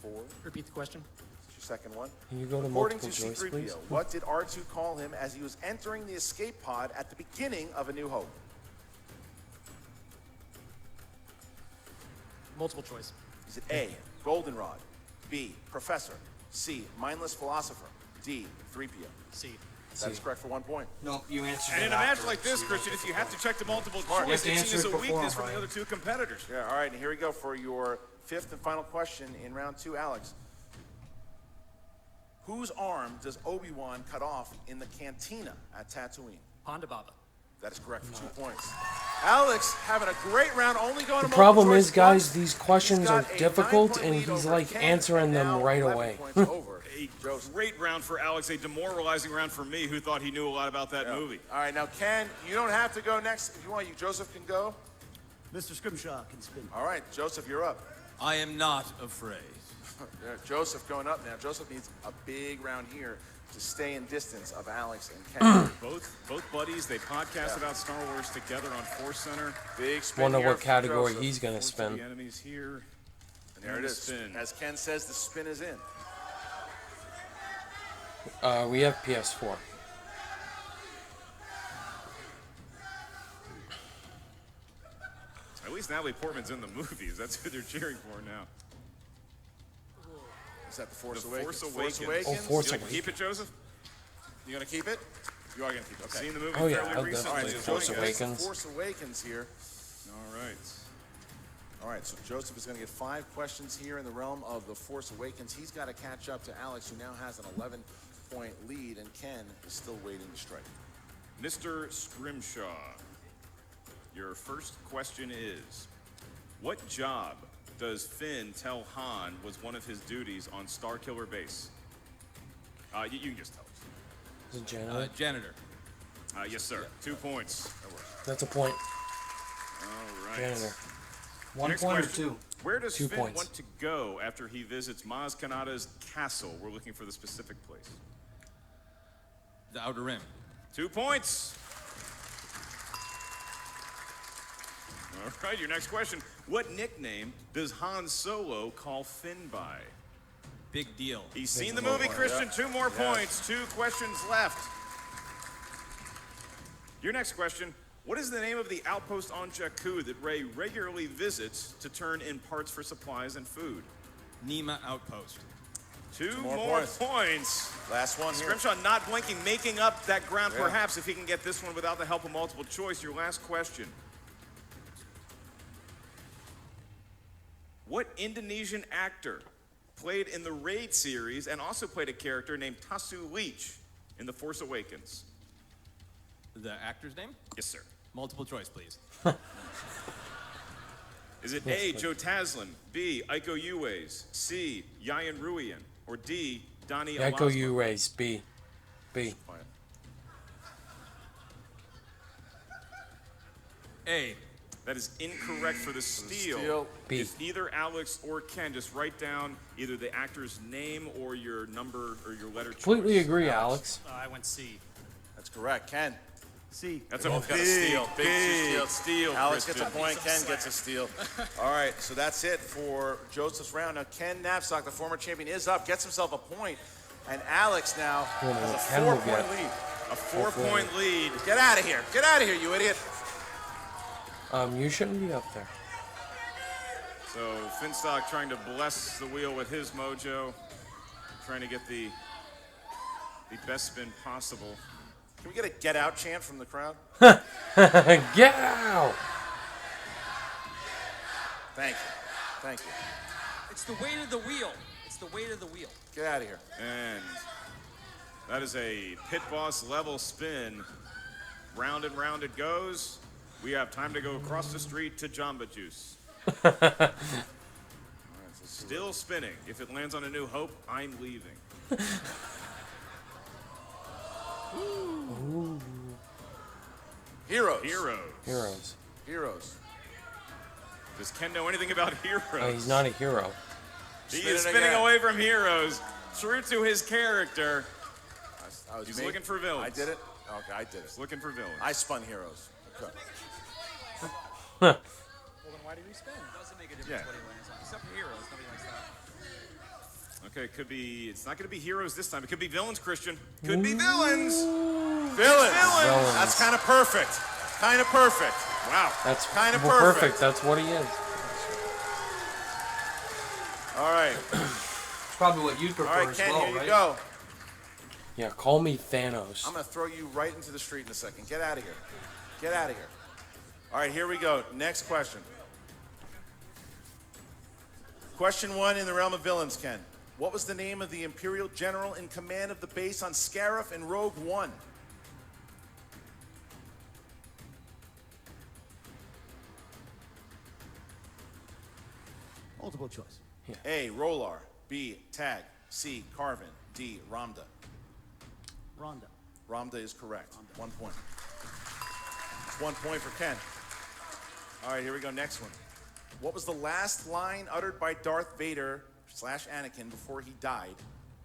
4. Repeat the question. This is your second one. Can you go to According multiple to choice, C-3PO, please? what did R2 call him as he was entering the escape pod at the beginning of A New Hope? Multiple choice. Is it A, Goldenrod, B, Professor, C, Mindless Philosopher, D, 3PO? C. That is correct for 1 point. Nope, you answered And it in a match after. like this, Christian, if you have to check the multiple You have choice, to it's answer seen as it a before, weakness from the Brian. other two competitors. Yeah, all right, and here we go for your 5th and final question in round 2, Alex. Whose arm does Obi-Wan cut off in the cantina at Tatooine? Ponda Baba. That is correct for 2 points. Alex having a great round, only going to The problem multiple is, choice guys, once. these questions He's are got a difficult, 9-point and lead he's over like Ken, answering and them now right 11 away. points over A Joseph. great round for Alex, a demoralizing round for me, who thought he knew a lot about that movie. All right, now Ken, you don't have to go next. If you want, Joseph can go. Mr. Scrimshaw can spin. All right, Joseph, you're up. I am not afraid. Yeah, Joseph going up now. Joseph needs a big round here to stay in distance of Alex and Ken. Both buddies, they podcast about Star Wars together on Force Center. Big spin Wonder here what for category Joseph. he's gonna Force to spin. the enemies here. And there it is. Spin. As Ken says, the spin is in. We have PS4. At least Natalie Portman's in the movies. That's who they're cheering for now. Is that the Force The Awakens? Force Awakens. Force Awakens? Oh, Force You gonna Awakens. keep it, Joseph? You gonna keep it? You are gonna keep it. Okay. Seen the movie Oh, yeah, fairly I'll recently. All right, definitely so Force Joseph gets the Awakens. Force Awakens here. All right. All right, so Joseph is going to get 5 questions here in the realm of the Force Awakens. He's got to catch up to Alex, who now has an 11-point lead, and Ken is still waiting to strike. Mr. Scrimshaw, your first question is, what job does Finn tell Han was one of his duties on Starkiller Base? You can just tell us. Is it janitor? Janitor. Yes, sir. 2 points. That's a point. All right. Janitor. 1 Next point or question. 2? Where does 2 Finn points. want to go after he visits Maz Kanata's castle? We're looking for the specific place. The Outer Rim. 2 points. All right, your next question. What nickname does Han Solo call Finn by? Big deal. He's seen the movie, Christian. 2 more points. 2 questions left. Your next question. What is the name of the outpost on Jakku that Rey regularly visits to turn in parts for supplies and food? Nima Outpost. 2 more more points. points. Last one here. Scrimshaw not blinking, making up that ground Yeah. perhaps if he can get this one without the help of multiple choice. Your last question. What Indonesian actor played in the Raid series and also played a character named Tasu Leech in The Force Awakens? The actor's name? Yes, sir. Multiple choice, please. Is it A, Joe Taslim, B, Iko Uwais, C, Yayan Ruian, or D, Donnie Echo Alasma? U race. B. B. A. That is incorrect for the steal. steal. B. If either Alex or Ken, just write down either the actor's name or your number or your letter choice. Completely agree, Alex. I went C. That's correct. Ken. C. That's a Both big, got a steal. big steal. Alex gets a Christian. point. Ken gets a steal. All right, so that's it for Joseph's round. Now, Ken Knapsack, the former champion, is up, gets himself a point, and Alex now Wait a has a minute, Ken will 4-point get- lead. A 4-point lead. Get out of here. Get out of here, you idiot. You shouldn't be up there. So Finstock trying to bless the wheel with his mojo, trying to get the best spin possible. Can we get a get out chant from the crowd? Get out! Thank you. Thank you. It's the weight of the wheel. It's the weight of the wheel. Get out of here. And that is a pit boss level spin. Round and round it goes. We have time to go across the street to Jamba Juice. Still spinning. If it lands on A New Hope, I'm leaving. Heroes. Heroes. Heroes. Does Ken know anything about heroes? He's not a hero. He Spin is it spinning again. away from heroes. True to his character. I was He's me. looking for villains. I did it? Okay, I did it. He's looking for villains. I spun heroes. Okay. Well, then why did he spin? Doesn't make a difference Yeah. what he lands on. Except for heroes. Nobody likes that. Okay, it could be. It's not going to be heroes this time. It could be villains, Christian. Could be villains. Villains. Villains. That's kind of perfect. Kind of perfect. Wow. That's kind of well, perfect. That's what he is. All right. It's probably what you'd prefer All right, as Ken, well, here you right? go. Yeah, call me Thanos. I'm going to throw you right into the street in a second. Get out of here. Get out of here. All right, here we go. Next question. Question 1 in the realm of villains, Ken. What was the name of the Imperial general in command of the base on Scarif in Rogue One? Multiple choice. A. Rolar. B. Tag. C. Carvin. D. Ramda. Rhonda. Ramda is correct. 1 point. It's 1 point for Ken. All right, here we go. Next one. What was the last line uttered by Darth Vader / Anakin before he died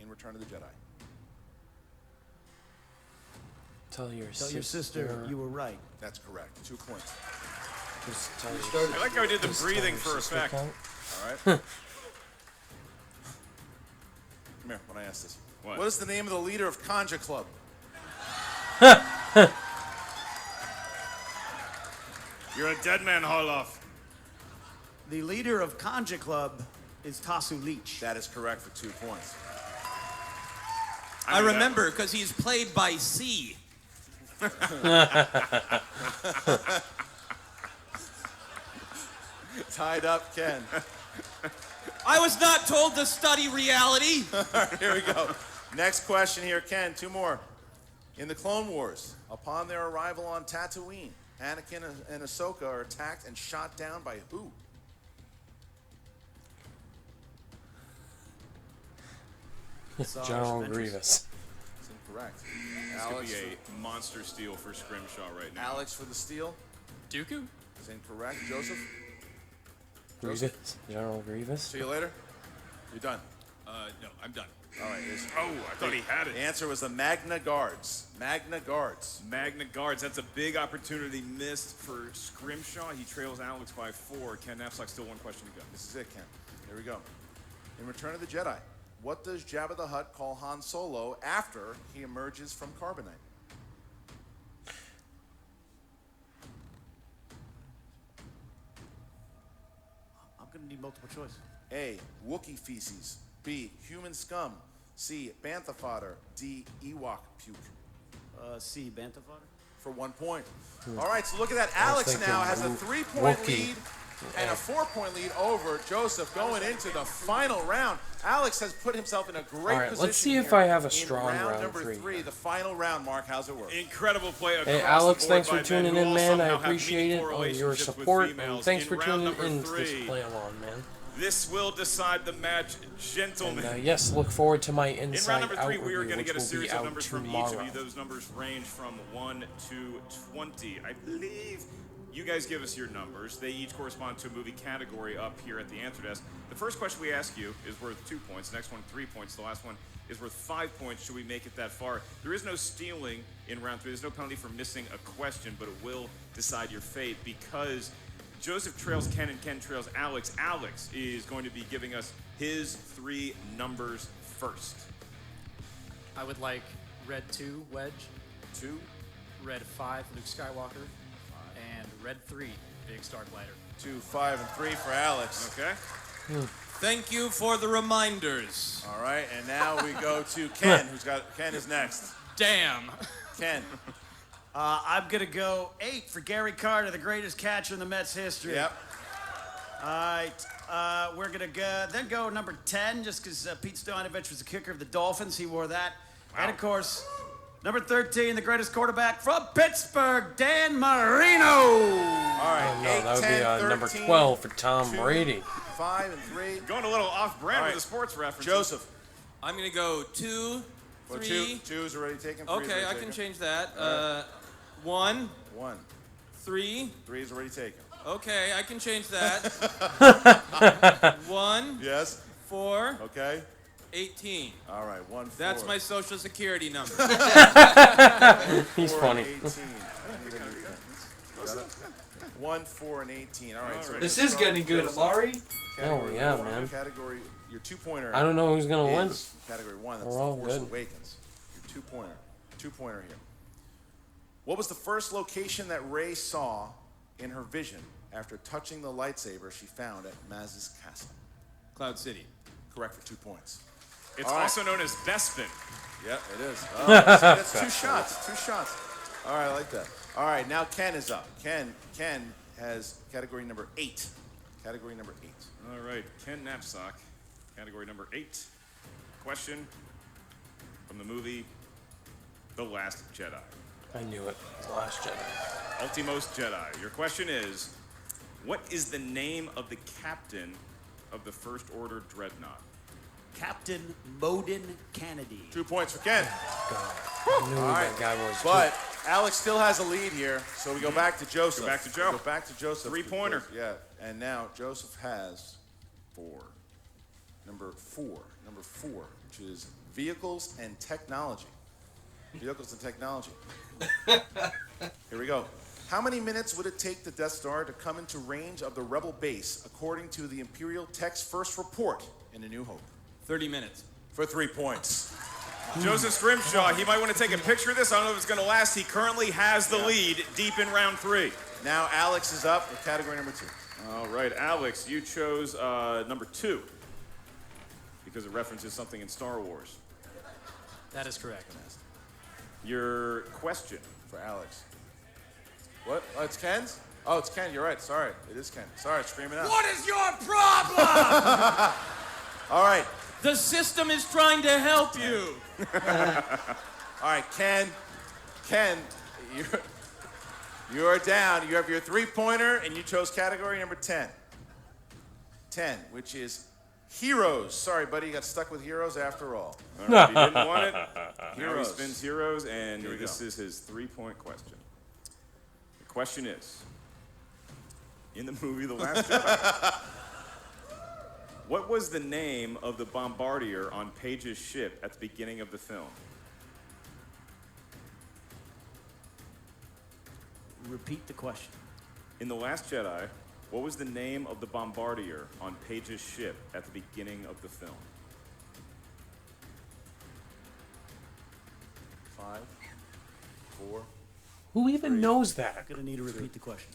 in Return of the Jedi? Tell your sister you were right. That's correct. 2 points. Just tell your I like how I did the just breathing tell your for effect. sister All right. Come here when I ask this. What is the name of the leader of Conja Club? You're a dead man, Harloff. The leader of Conja Club is Tasu Leech. That is correct for 2 points. I remember because he's played by C. Tied up, Ken. I was not told to study reality. All right, here we go. Next question here, Ken. 2 more. In the Clone Wars, upon their arrival on Tatooine, Anakin and Ahsoka are attacked and shot down by who? General Grievous. That's incorrect. This could be a monster steal for Scrimshaw right now. Alex for the steal. Dooku? That's incorrect. Joseph? Grievous. General Grievous. See you later. You're done. No, I'm done. All right. Oh, I thought he had it. The answer was the Magna Guards. Magna Guards. Magna Guards. That's a big opportunity missed for Scrimshaw. He trails Alex by 4. Ken Knapsack, still 1 question to go. This is it, Ken. Here we go. In Return of the Jedi, what does Jabba the Hutt call Han Solo after he emerges from Carbonite? I'm going to need multiple choice. A. Wookiee feces. B. Human scum. C. Bantha fodder. D. Ewok puke. C. Bantha fodder. For 1 point. All right, so look at that. Alex now has a 3-point Wookiee. lead and a 4-point lead over Joseph going into the final round. Alex has put himself in a great All right, position. let's see if here I have a in strong round round number 3. 3, the final round. Mark, how's it work? Incredible play across Hey, the Alex, board thanks by for tuning men who in, all man. I somehow have appreciate it. meaningful All your relationships with support. And females. thanks In for round tuning number in to this 3, play along, man. This will decide the match, gentlemen. And, yes, look forward to my In Inside round number Out 3, we are review, going to which get a will series be of out numbers from each tomorrow. of you. Those numbers range from 1 to 20. I believe you guys give us your numbers. They each correspond to a movie category up here at the answer desk. The first question we ask you is worth 2 points. The next one, 3 points. The last one is worth 5 points should we make it that far. There is no stealing in round 3. There's no penalty for missing a question, but it will decide your fate because Joseph trails Ken and Ken trails Alex. Alex is going to be giving us his 3 numbers first. I would like red 2, Wedge. 2. Red 5, Luke Skywalker. And red 3, Big Star Glider. 2, 5, and 3 for Alex. Okay. Thank you for the reminders. All right, and now we go to Ken. Ken is next. Damn. Ken. I'm going to go 8 for Gary Carter, the greatest catcher in the Mets history. Yep. All right. We're going to then go number 10, just because Pete Stoyanovich was the kicker of the Dolphins. He wore that. Wow. And, of course, number 13, the greatest quarterback from Pittsburgh, Dan Marino. All right. Oh, no, 8, that would 10, be number 13, 12 for Tom 2, Brady. 5, and 3. Going a little off-brand All right. with the sports reference. Joseph. I'm going to go 2, Well, 3. 2 is already taken. 3 is Okay, already I taken. can change that. All right. 1, 1. 3. 3 is already taken. Okay, I can change that. 1, Yes. 4, Okay. 18. All right. 1, 4. That's my social security number. He's 4, funny. 18. 1, 4, and 18. All right. So This is getting good, Amari. Oh, yeah, man. Category, your 2-pointer. I don't know who's going to win. Category 1, that's We're the all Force good. Awakens. Your 2-pointer here. What was the first location that Rey saw in her vision after touching the lightsaber she found at Maz's castle? Cloud City. Correct for 2 points. It's All right. also known as Bespin. Yeah, it is. Oh, that's 2 shots. 2 shots. All right, I like that. All right, now Ken is up. Ken has category number 8. Category number 8. All right, Ken Knapsack, category number 8. Question from the movie The Last Jedi. I knew it. The Last Jedi. Ultimos Jedi. Your question is, what is the name of the captain of the First Order Dreadnought? Captain Moden Kennedy. 2 points for Ken. I knew All right, that guy was. but Alex still has a lead here, so we go back to Joseph. Go back to Joe. Go back to Joseph. 3-pointer. Yeah, and now Joseph has 4. Number 4, which is vehicles and technology. Vehicles and technology. Here we go. How many minutes would it take the Death Star to come into range of the Rebel base, according to the Imperial Tech's first report in A New Hope? 30 minutes. For 3 points. Joseph Scrimshaw, he might want to take a picture of this. I don't know if it's going to last. He currently has the lead deep in round 3. Now Alex is up with category number 2. All right, Alex, you chose number 2 because it references something in Star Wars. That is correct. Your question. For Alex. What? Oh, it's Ken's? Oh, it's Ken. You're right. Sorry. It is Ken. Sorry, screaming out. What is your problem? All right. The system is trying to help you. All right, Ken, you're down. You have your 3-pointer, and you chose category number 10. 10, which is heroes. Sorry, buddy, you got stuck with heroes after all. All right, he didn't want it. Now he Heroes. spins heroes, and Here we this go. is his 3-point question. The question is, in the movie The Last Jedi, what was the name of the bombardier on Paige's ship at the beginning of the film? Repeat the question. In The Last Jedi, what was the name of the bombardier on Paige's ship at the beginning of the film? 5, 4. Who even knows that? Gonna need to repeat the question.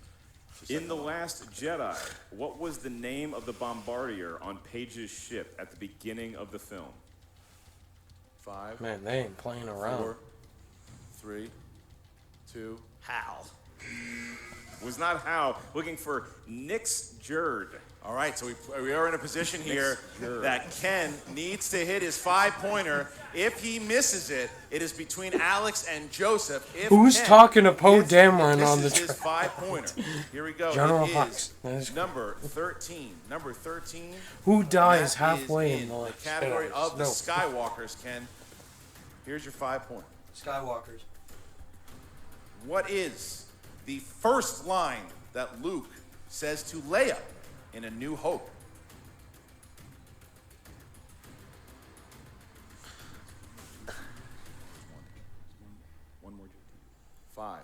In The Last Jedi, what was the name of the bombardier on Paige's ship at the beginning of the film? 5. Man, they ain't playing around. 4, 3, 2. Hal. Was not Hal. Looking for Nix Jerd. All right, so we are in a position here that Ken needs to hit his 5-pointer. If he misses it, it is between Alex and Joseph. If Who's Ken talking to Poe hits- Dameron on the This is his 5-pointer. Here we go. General It Hux. is That is- number 13. Number 13. Who dies That is halfway in in the the like, category Jedi? of the No. Skywalkers, Ken. Here's your 5-point. Skywalkers. What is the first line that Luke says to Leia in A New Hope? One more. 5,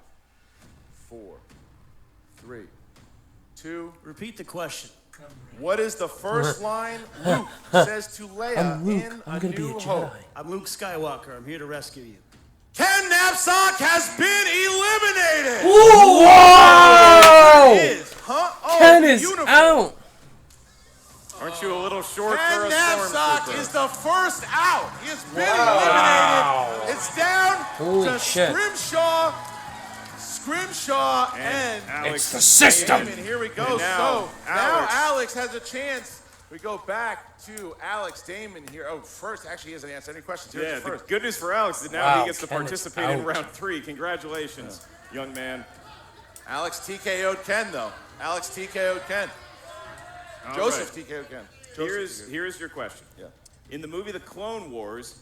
4, 3, 2. Repeat the question. What is the first line Luke says to Leia I'm Luke. in I'm A gonna be New a Hope? Jedi. I'm Luke Skywalker. I'm here to rescue you. Ken Knapsack has been eliminated. Whoa! It is, huh? Oh, Ken the is uniform. out. Aren't you a little short Ken for a Knapsack stormtrooper? is the first out. He has been Wow. eliminated. It's down Holy to shit. Scrimshaw, and Alex It's the system. Damon. Here we go. And now, now Alex has a chance. We go back to Alex Damon here. Oh, first, actually, he hasn't answered any questions. Here's Yeah, the the first. good news for Alex is now Wow, he gets to Ken is participate in out. round 3. Congratulations, young man. Alex TKO'd Ken, though. Alex TKO'd Ken. All Joseph right. TKO'd Ken. Here's your question. Yeah. In the movie The Clone Wars,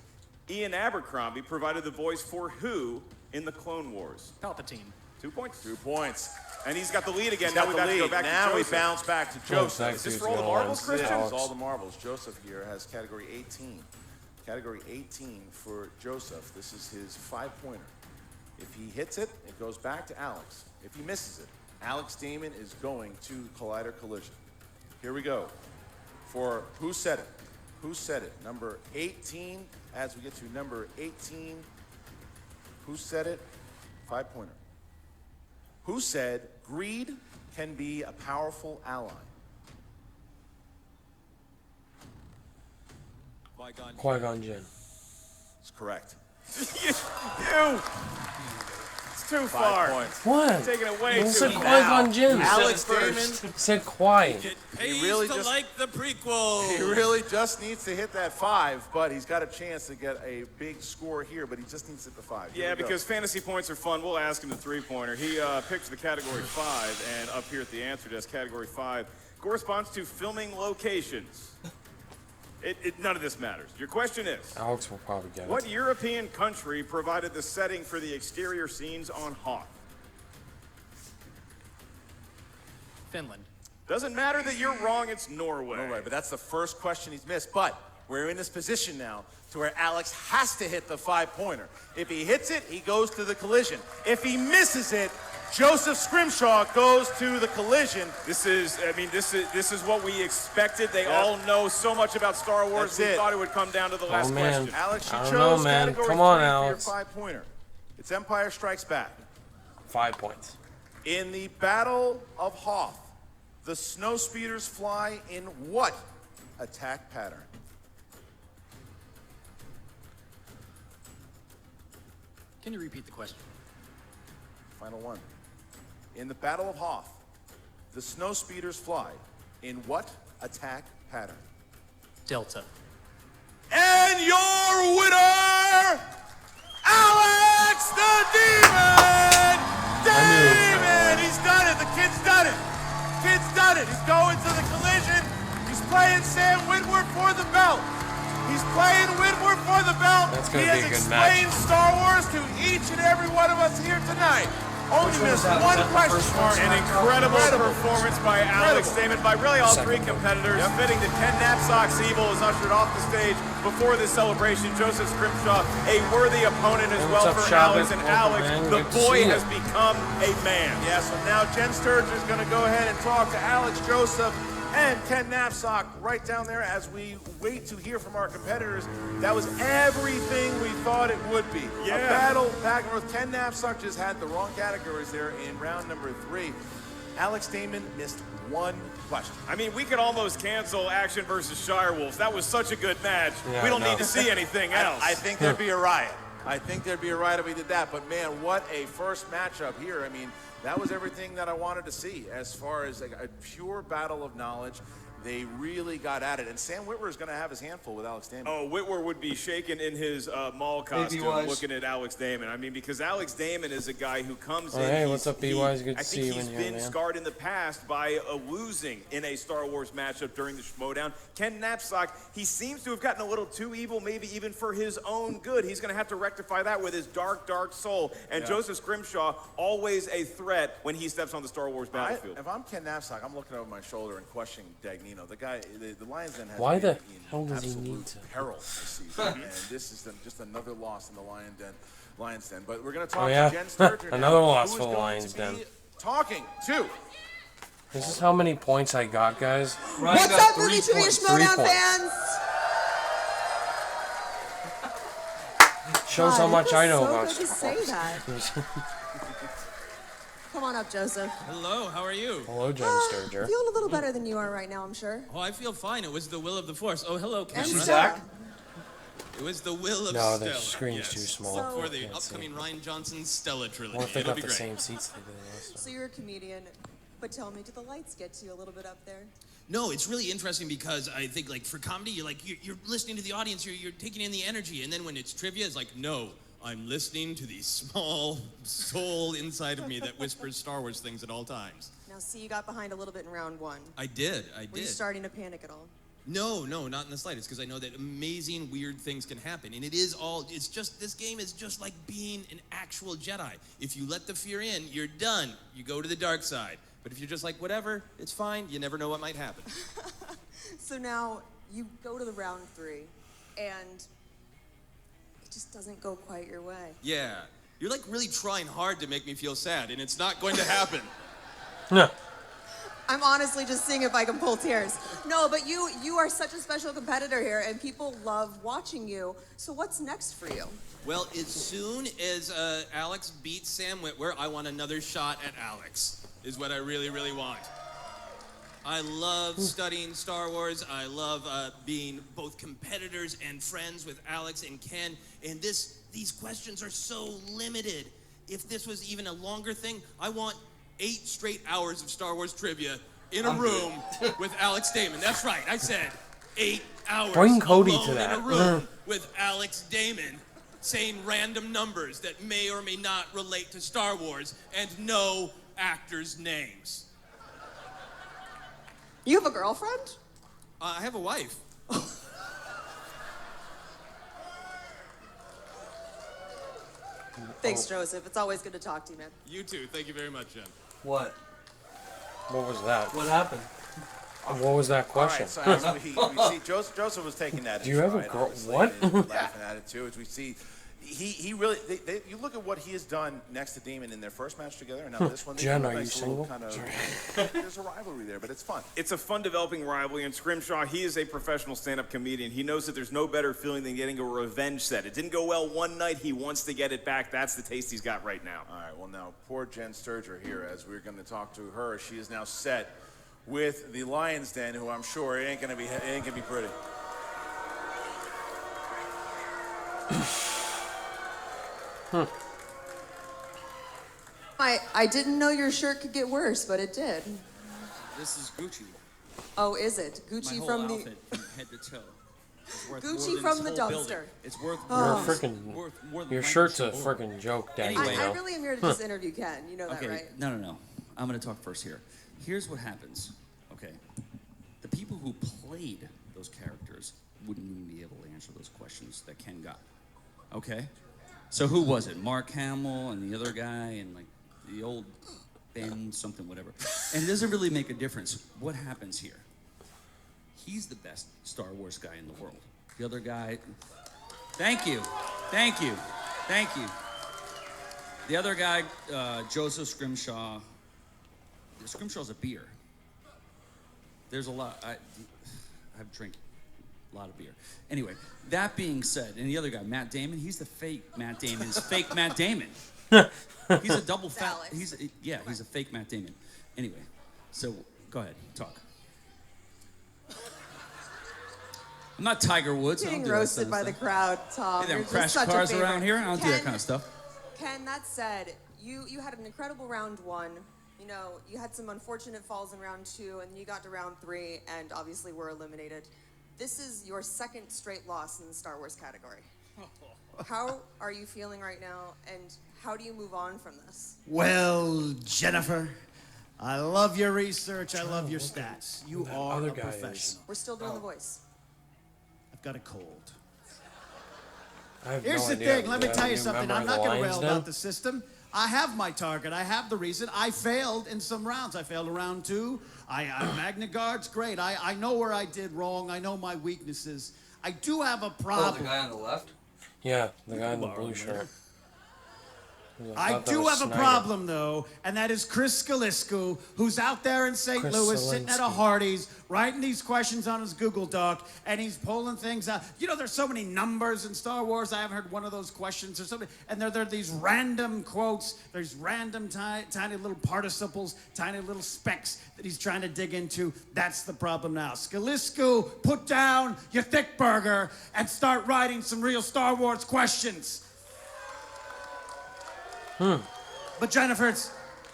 Ian Abercrombie provided the voice for who in the Clone Wars? Palpatine. 2 points. 2 points. And he's got the lead again. He's Now got we the got to go lead. back Now to we Joseph. bounce back to Joseph. Is this for all the marbles, Christian? This is all the marbles. Joseph here has category 18. Category 18 for Joseph. This is his 5-pointer. If he hits it, it goes back to Alex. If he misses it, Alex Damon is going to Collider Collision. Here we go. For Who Said It? Who Said It? Number 18. As we get to number 18. Who said it? 5-pointer. Who said greed can be a powerful ally? Qui-Gon Jinn. It's correct. You! It's too 5 far. points. What? You're taking it way You too said far. Qui-Gon Jinn. Alex Damon Damon. said Qui. He really to just- like the prequel. He really just needs to hit that 5, but he's got a chance to get a big score here, but he just needs to hit the 5. Here Yeah, we go. because fantasy points are fun. We'll ask him the 3-pointer. He picked the category 5, and up here at the answer desk, category 5 corresponds to filming locations. None of this matters. Your question is, Alex will probably get it. what European country provided the setting for the exterior scenes on Hoth? Finland. Doesn't matter that you're wrong, it's Norway. Norway, but that's the first question he's missed. But we're in this position now to where Alex has to hit the 5-pointer. If he hits it, he goes to the collision. If he misses it, Joseph Scrimshaw goes to the collision. This is what we expected. They all know so much about Star Wars. That's We it. thought it would come down to the last man. question. Alex, you I don't chose know, man. category Come on, 3 Alex. for your 5-pointer. It's Empire Strikes Back. 5 points. In the Battle of Hoth, the snowspeeders fly in what attack pattern? Can you repeat the question? Final one. In the Battle of Hoth, the snowspeeders fly in what attack pattern? Delta. And your winner, Alex the Demon! Demon! He's done it. The kid's done it. Kid's done it. He's going to the collision. He's playing Sam Witwer for the belt. He's playing Witwer for the belt. That's He gonna has be a good match. explained Star Wars to each and every one of us here tonight. Only missed one question. An incredible performance by Alex Damon, by really all three competitors. Fitting that Ken Knapsack's Evil is ushered off the stage before this celebration. Joseph Scrimshaw, a worthy opponent as well what's up, for Chavez? Alex. And Welcome, Alex, man. the Good to boy see you. has become a man. Yeah, so now Jen Sturger is going to go ahead and talk to Alex Joseph and Ken Knapsack right down there as we wait to hear from our competitors. That was everything we thought it would be. Yeah. A battle back and forth. Ken Knapsack just had the wrong categories there in round number 3. Alex Damon missed one question. I mean, we could almost cancel Action versus Shirewolves. That was such a good match. Yeah, we don't I know. need to see anything else. I think there'd be a riot. I think there'd be a riot if we did that. But man, what a first matchup here. I mean, that was everything that I wanted to see as far as a pure battle of knowledge. They really got at it. And Sam Witwer is going to have his handful with Alex Damon. Oh, Witwer would be shaking in his mall costume looking at Alex Damon. I mean, because Alex Damon is a guy who comes in. Hey, what's up, B-Wise? Good to I see think you he's in here, been man. scarred in the past by losing in a Star Wars matchup during the Schmoedown. Ken Knapsack, he seems to have gotten a little too evil, maybe even for his own good. He's going to have to rectify that with his dark, dark soul. And Joseph Scrimshaw, always a threat when he steps on the Star Wars battlefield. If I'm Ken Knapsack, I'm looking over my shoulder and questioning Dagnino. The guy, the Lions Den has Why been the in hell does he absolute need to? peril this season, and this is just another loss in the Lions Den. But we're going to talk Oh, yeah? to Jen Sturger now, Another loss who for is the going Lions to Den. be talking to. This is how many points I got, guys. What's up, Movie Trivia Schmoedown points. fans? Shows how God, much it I know feels about so good to Star say that. Come on up, Joseph. Hello, how are you? Hello, Jen Sturger. Feeling a little better than you are right now, I'm sure. Oh, I feel fine. It was the will of the Force. Oh, hello, camera. And Stella. It was the will of No, Stella. the screen's yes. too small. Look for the Can't see. upcoming Ryan Johnson Stella trilogy. What if they It'll got be the great. same seats they did last time? So you're a comedian, but tell me, do the lights get to you a little bit up there? No, it's really interesting because I think, like, for comedy, you're listening to the audience, you're taking in the energy, and then when it's trivia, it's like, no, I'm listening to the small soul inside of me that whispers Star Wars things at all times. Now, see, you got behind a little bit in round 1. I did. Were you starting to panic at all? No, not in the slightest, because I know that amazing, weird things can happen. And this game is just like being an actual Jedi. If you let the fear in, you're done. You go to the dark side. But if you're just like, whatever, it's fine, you never know what might happen. So now, you go to the round 3, and it just doesn't go quite your way. Yeah. You're like really trying hard to make me feel sad, and it's not going to happen. I'm honestly just seeing if I can pull tears. No, but you are such a special competitor here, and people love watching you. So what's next for you? Well, as soon as Alex beats Sam Witwer, I want another shot at Alex, is what I really, really want. I love studying Star Wars. I love being both competitors and friends with Alex and Ken. And these questions are so limited. If this was even a longer thing, I want 8 straight hours of Star Wars trivia in a room with Alex Damon. That's right, I said 8 hours Bring Cody alone to that. in a room with Alex Damon saying random numbers that may or may not relate to Star Wars and no actors' names. You have a girlfriend? I have a wife. Thanks, Joseph. It's always good to talk to you, man. You too. Thank you very much, Jen. What? What was that? What happened? What was that question? All right, so as we see, Joseph was taking that. Do you have a girl? What? Laughing at it too. As we see, he really. You look at what he has done next to Damon in their first match together, and now this one. Jen, are you single? There's a rivalry there, but it's fun. It's a fun developing rivalry, and Scrimshaw, he is a professional stand-up comedian. He knows that there's no better feeling than getting a revenge set. It didn't go well one night. He wants to get it back. That's the taste he's got right now. All right, well now, poor Jen Sturger here, as we're going to talk to her. She is now set with the Lion's Den, who I'm sure it ain't gonna be pretty. I didn't know your shirt could get worse, but it did. This is Gucci. Oh, is it? Gucci My whole from outfit from head to toe. It's worth more Gucci than from this the whole dumpster. building. It's worth You're more. a freaking. More than Your my shirt's a Gucci. freaking joke, Daddy. Anyway. I really am here to just interview Ken. You know Okay, that, right? no. I'm going to talk first here. Here's what happens. Okay, the people who played those characters wouldn't even be able to answer those questions that Ken got. Okay, so who was it? Mark Hamill and the other guy and like the old Ben something whatever. And it doesn't really make a difference. What happens here? He's the best Star Wars guy in the world. The other guy. Thank you. The other guy, Joseph Scrimshaw. Scrimshaw's a beer. There's a lot. I've drank a lot of beer. Anyway, that being said, and the other guy, Matt Damon, he's the fake Matt Damon's fake Matt Damon. He's a double fat. He's a fake Matt Damon. Anyway, so go ahead, talk. I'm not Tiger Woods. I don't Getting do that roasted kind by of the stuff. crowd, Tom. Hey, they You're don't just crash such a cars favorite. around here. I don't do that Ken- kind of stuff. Ken, that said, you had an incredible round 1. You know, you had some unfortunate falls in round 2, and you got to round 3, and obviously were eliminated. This is your second straight loss in the Star Wars category. How are you feeling right now, and how do you move on from this? Well, Jennifer, I love your research. I love your stats. You are other a guy is. professional. We're still doing the voice. I've got a cold. I have Here's no the idea. thing. Let me Do tell you you something. remember I'm not the going to lines rail then? about the system. I have my target. I have the reason. I failed in some rounds. I failed a round 2. Magna Guard's great. I know where I did wrong. I know my weaknesses. I do have a problem. Oh, the guy on the left? Yeah, the guy in the blue shirt. I thought that do was have a Snyder. problem, though, and that is Chris Scaliscu, who's out there in St. Chris Louis sitting at a Selinsky. Hardee's, writing these questions on his Google Doc, and he's pulling things out. You know, there's so many numbers in Star Wars. I haven't heard one of those questions. There's so many, and there are these random quotes. There's random tiny little participles, tiny little specks that he's trying to dig into. That's the problem now. Scaliscu, put down your thick burger and start writing some real Star Wars questions. But Jennifer, it's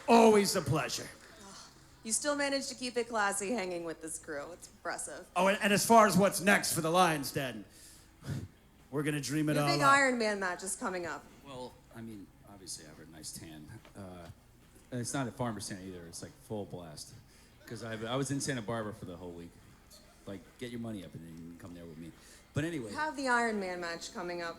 always a pleasure. You still managed to keep it classy hanging with this crew. It's impressive. Oh, and as far as what's next for the Lions Den, we're gonna dream it Your all big up. Iron Man match is coming up. Well, I mean, obviously I have a nice tan. And it's not a farmer's tan either. It's like full blast. Because I was in Santa Barbara for the whole week. Like, get your money up and then you can come there with me. But anyway, You have the Iron Man match coming up.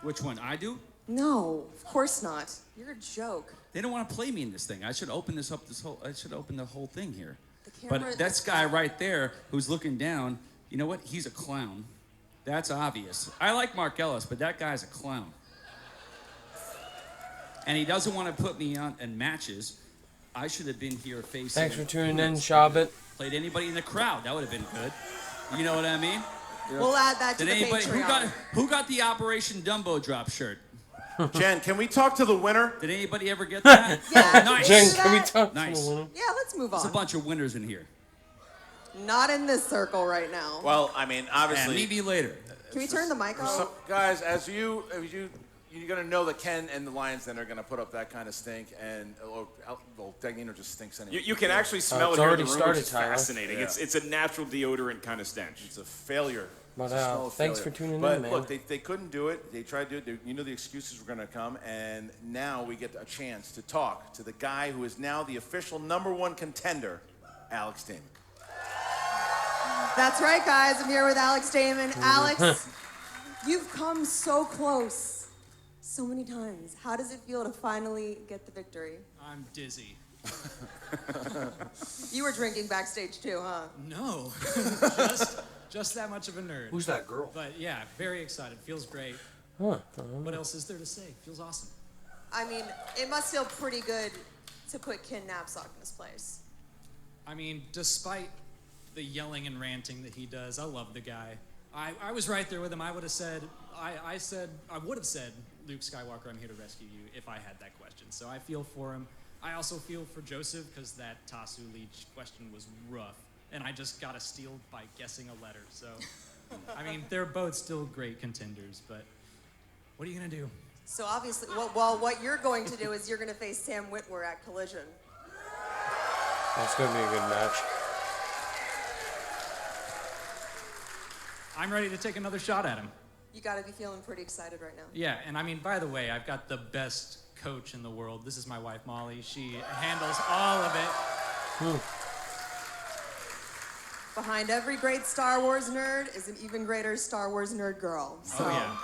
which one? I do? No, of course not. You're a joke. They don't want to play me in this thing. I should open this up. I should open the whole thing here. camera But that guy right there who's looking down, you know what? He's a clown. That's obvious. I like Mark Ellis, but that guy's a clown. And he doesn't want to put me on in matches. I should have been here facing. Thanks for tuning in, Shabbat. Played anybody in the crowd. That would have been good. You know what I mean? We'll add that to Did the anybody Patreon. who got the Operation Dumbo Drop shirt? Jen, can we talk to the winner? Did anybody ever get that? Yeah, Nice. Jen, can we talk Nice. to the winner? Yeah, let's move There's a on. bunch of winners in here. Not in this circle right now. Well, I mean, obviously. And maybe later. Can we turn the mic off? So, guys, as you're gonna know that Ken and the Lions Den are gonna put up that kind of stink, and well, Dagnino just stinks anyway. You can actually smell it's it here in already the room, started, which is Tyler. fascinating. Yeah. It's a natural deodorant kind of stench. It's a failure. But, It's a smell of thanks failure. for tuning but in, man. Look, they couldn't do it. They tried to do it. You knew the excuses were going to come, and now we get a chance to talk to the guy who is now the official #1 contender, Alex Damon. That's right, guys. I'm here with Alex Damon. Alex, you've come so close so many times. How does it feel to finally get the victory? I'm dizzy. You were drinking backstage too, huh? No, just that much of a nerd. Who's that girl? But yeah, very excited. Feels great. Huh. What else is there to say? Feels awesome. I mean, it must feel pretty good to put Ken Knapsack in his place. I mean, despite the yelling and ranting that he does, I love the guy. I was right there with him. I would have said, Luke Skywalker, I'm here to rescue you if I had that question. So I feel for him. I also feel for Joseph because that Tasu Leech question was rough. And I just got a steal by guessing a letter. So, I mean, they're both still great contenders, but what are you going to do? So obviously, well, what you're going to do is you're going to face Sam Witwer at Collision. That's going to be a good match. I'm ready to take another shot at him. You got to be feeling pretty excited right now. Yeah, and I mean, by the way, I've got the best coach in the world. This is my wife, Molly. She handles all of it. Behind every great Star Wars nerd is an even greater Star Wars nerd girl. So, Oh, yeah.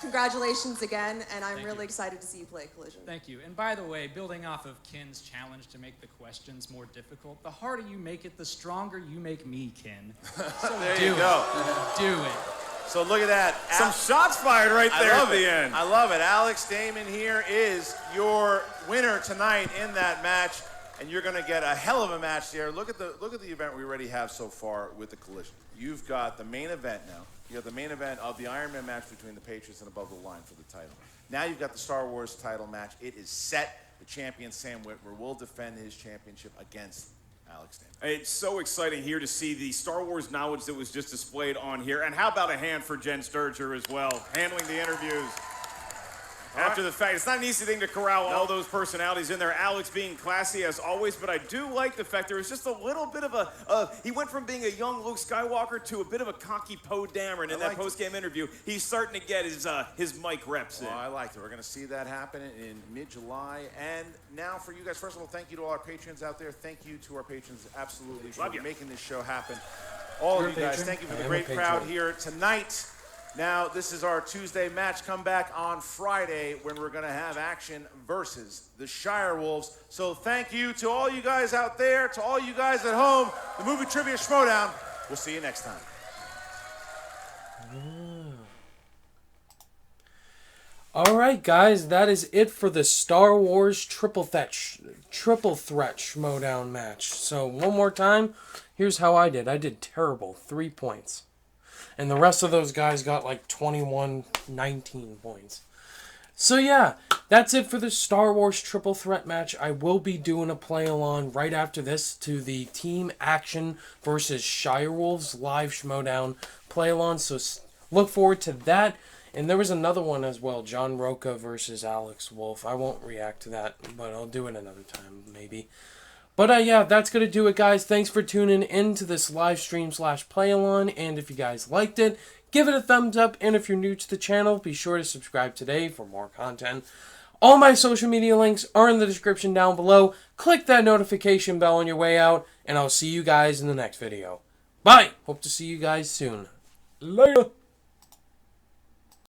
Congratulations again, and I'm really excited to see you play Collision. Thank you. And by the way, building off of Ken's challenge to make the questions more difficult, the harder you make it, the stronger you make me, Ken. So There you go. Do it. So look at that. Some shots fired right there at the end. I love it. Alex Damon here is your winner tonight in that match, and you're going to get a hell of a match there. Look at the event we already have so far with the Collision. You've got the main event now. You got the main event of the Iron Man match between the Patriots and Above the Line for the title. Now you've got the Star Wars title match. It is set. The champion Sam Witwer will defend his championship against Alex Damon. It's so exciting here to see the Star Wars knowledge that was just displayed on here. And how about a hand for Jen Sturger as well, handling the interviews. After the fact, it's not an easy thing to corral all those personalities in there. Alex being classy as always, but I do like the fact there was just a little bit of he went from being a young Luke Skywalker to a bit of a cocky Poe Dameron in that post-game interview. He's starting to get his mic reps in. Well, I liked it. We're going to see that happen in mid-July. And now for you guys, first of all, thank you to all our patrons out there. Thank you to our patrons, absolutely, for making this show happen. All of you guys, thank you for the great crowd here tonight. Now, this is our Tuesday match. Come back on Friday when we're going to have action versus the Shire Wolves. So thank you to all you guys out there, to all you guys at home. The Movie Trivia Schmoedown. We'll see you next time. All right, guys, that is it for the Star Wars Triple Threat Schmoedown match. So one more time, here's how I did. I did terrible, 3 points. And the rest of those guys got like 21, 19 points. So yeah, that's it for the Star Wars Triple Threat match. I will be doing a play-along right after this to the Team Action versus Shire Wolves live Schmoedown play-along. So look forward to that. And there was another one as well, John Roca versus Alex Wolf. I won't react to that, but I'll do it another time, maybe. But yeah, that's going to do it, guys. Thanks for tuning into this live stream / play-along. And if you guys liked it, give it a thumbs up. And if you're new to the channel, be sure to subscribe today for more content. All my social media links are in the description down below. Click that notification bell on your way out. And I'll see you guys in the next video. Bye! Hope to see you guys soon. Later!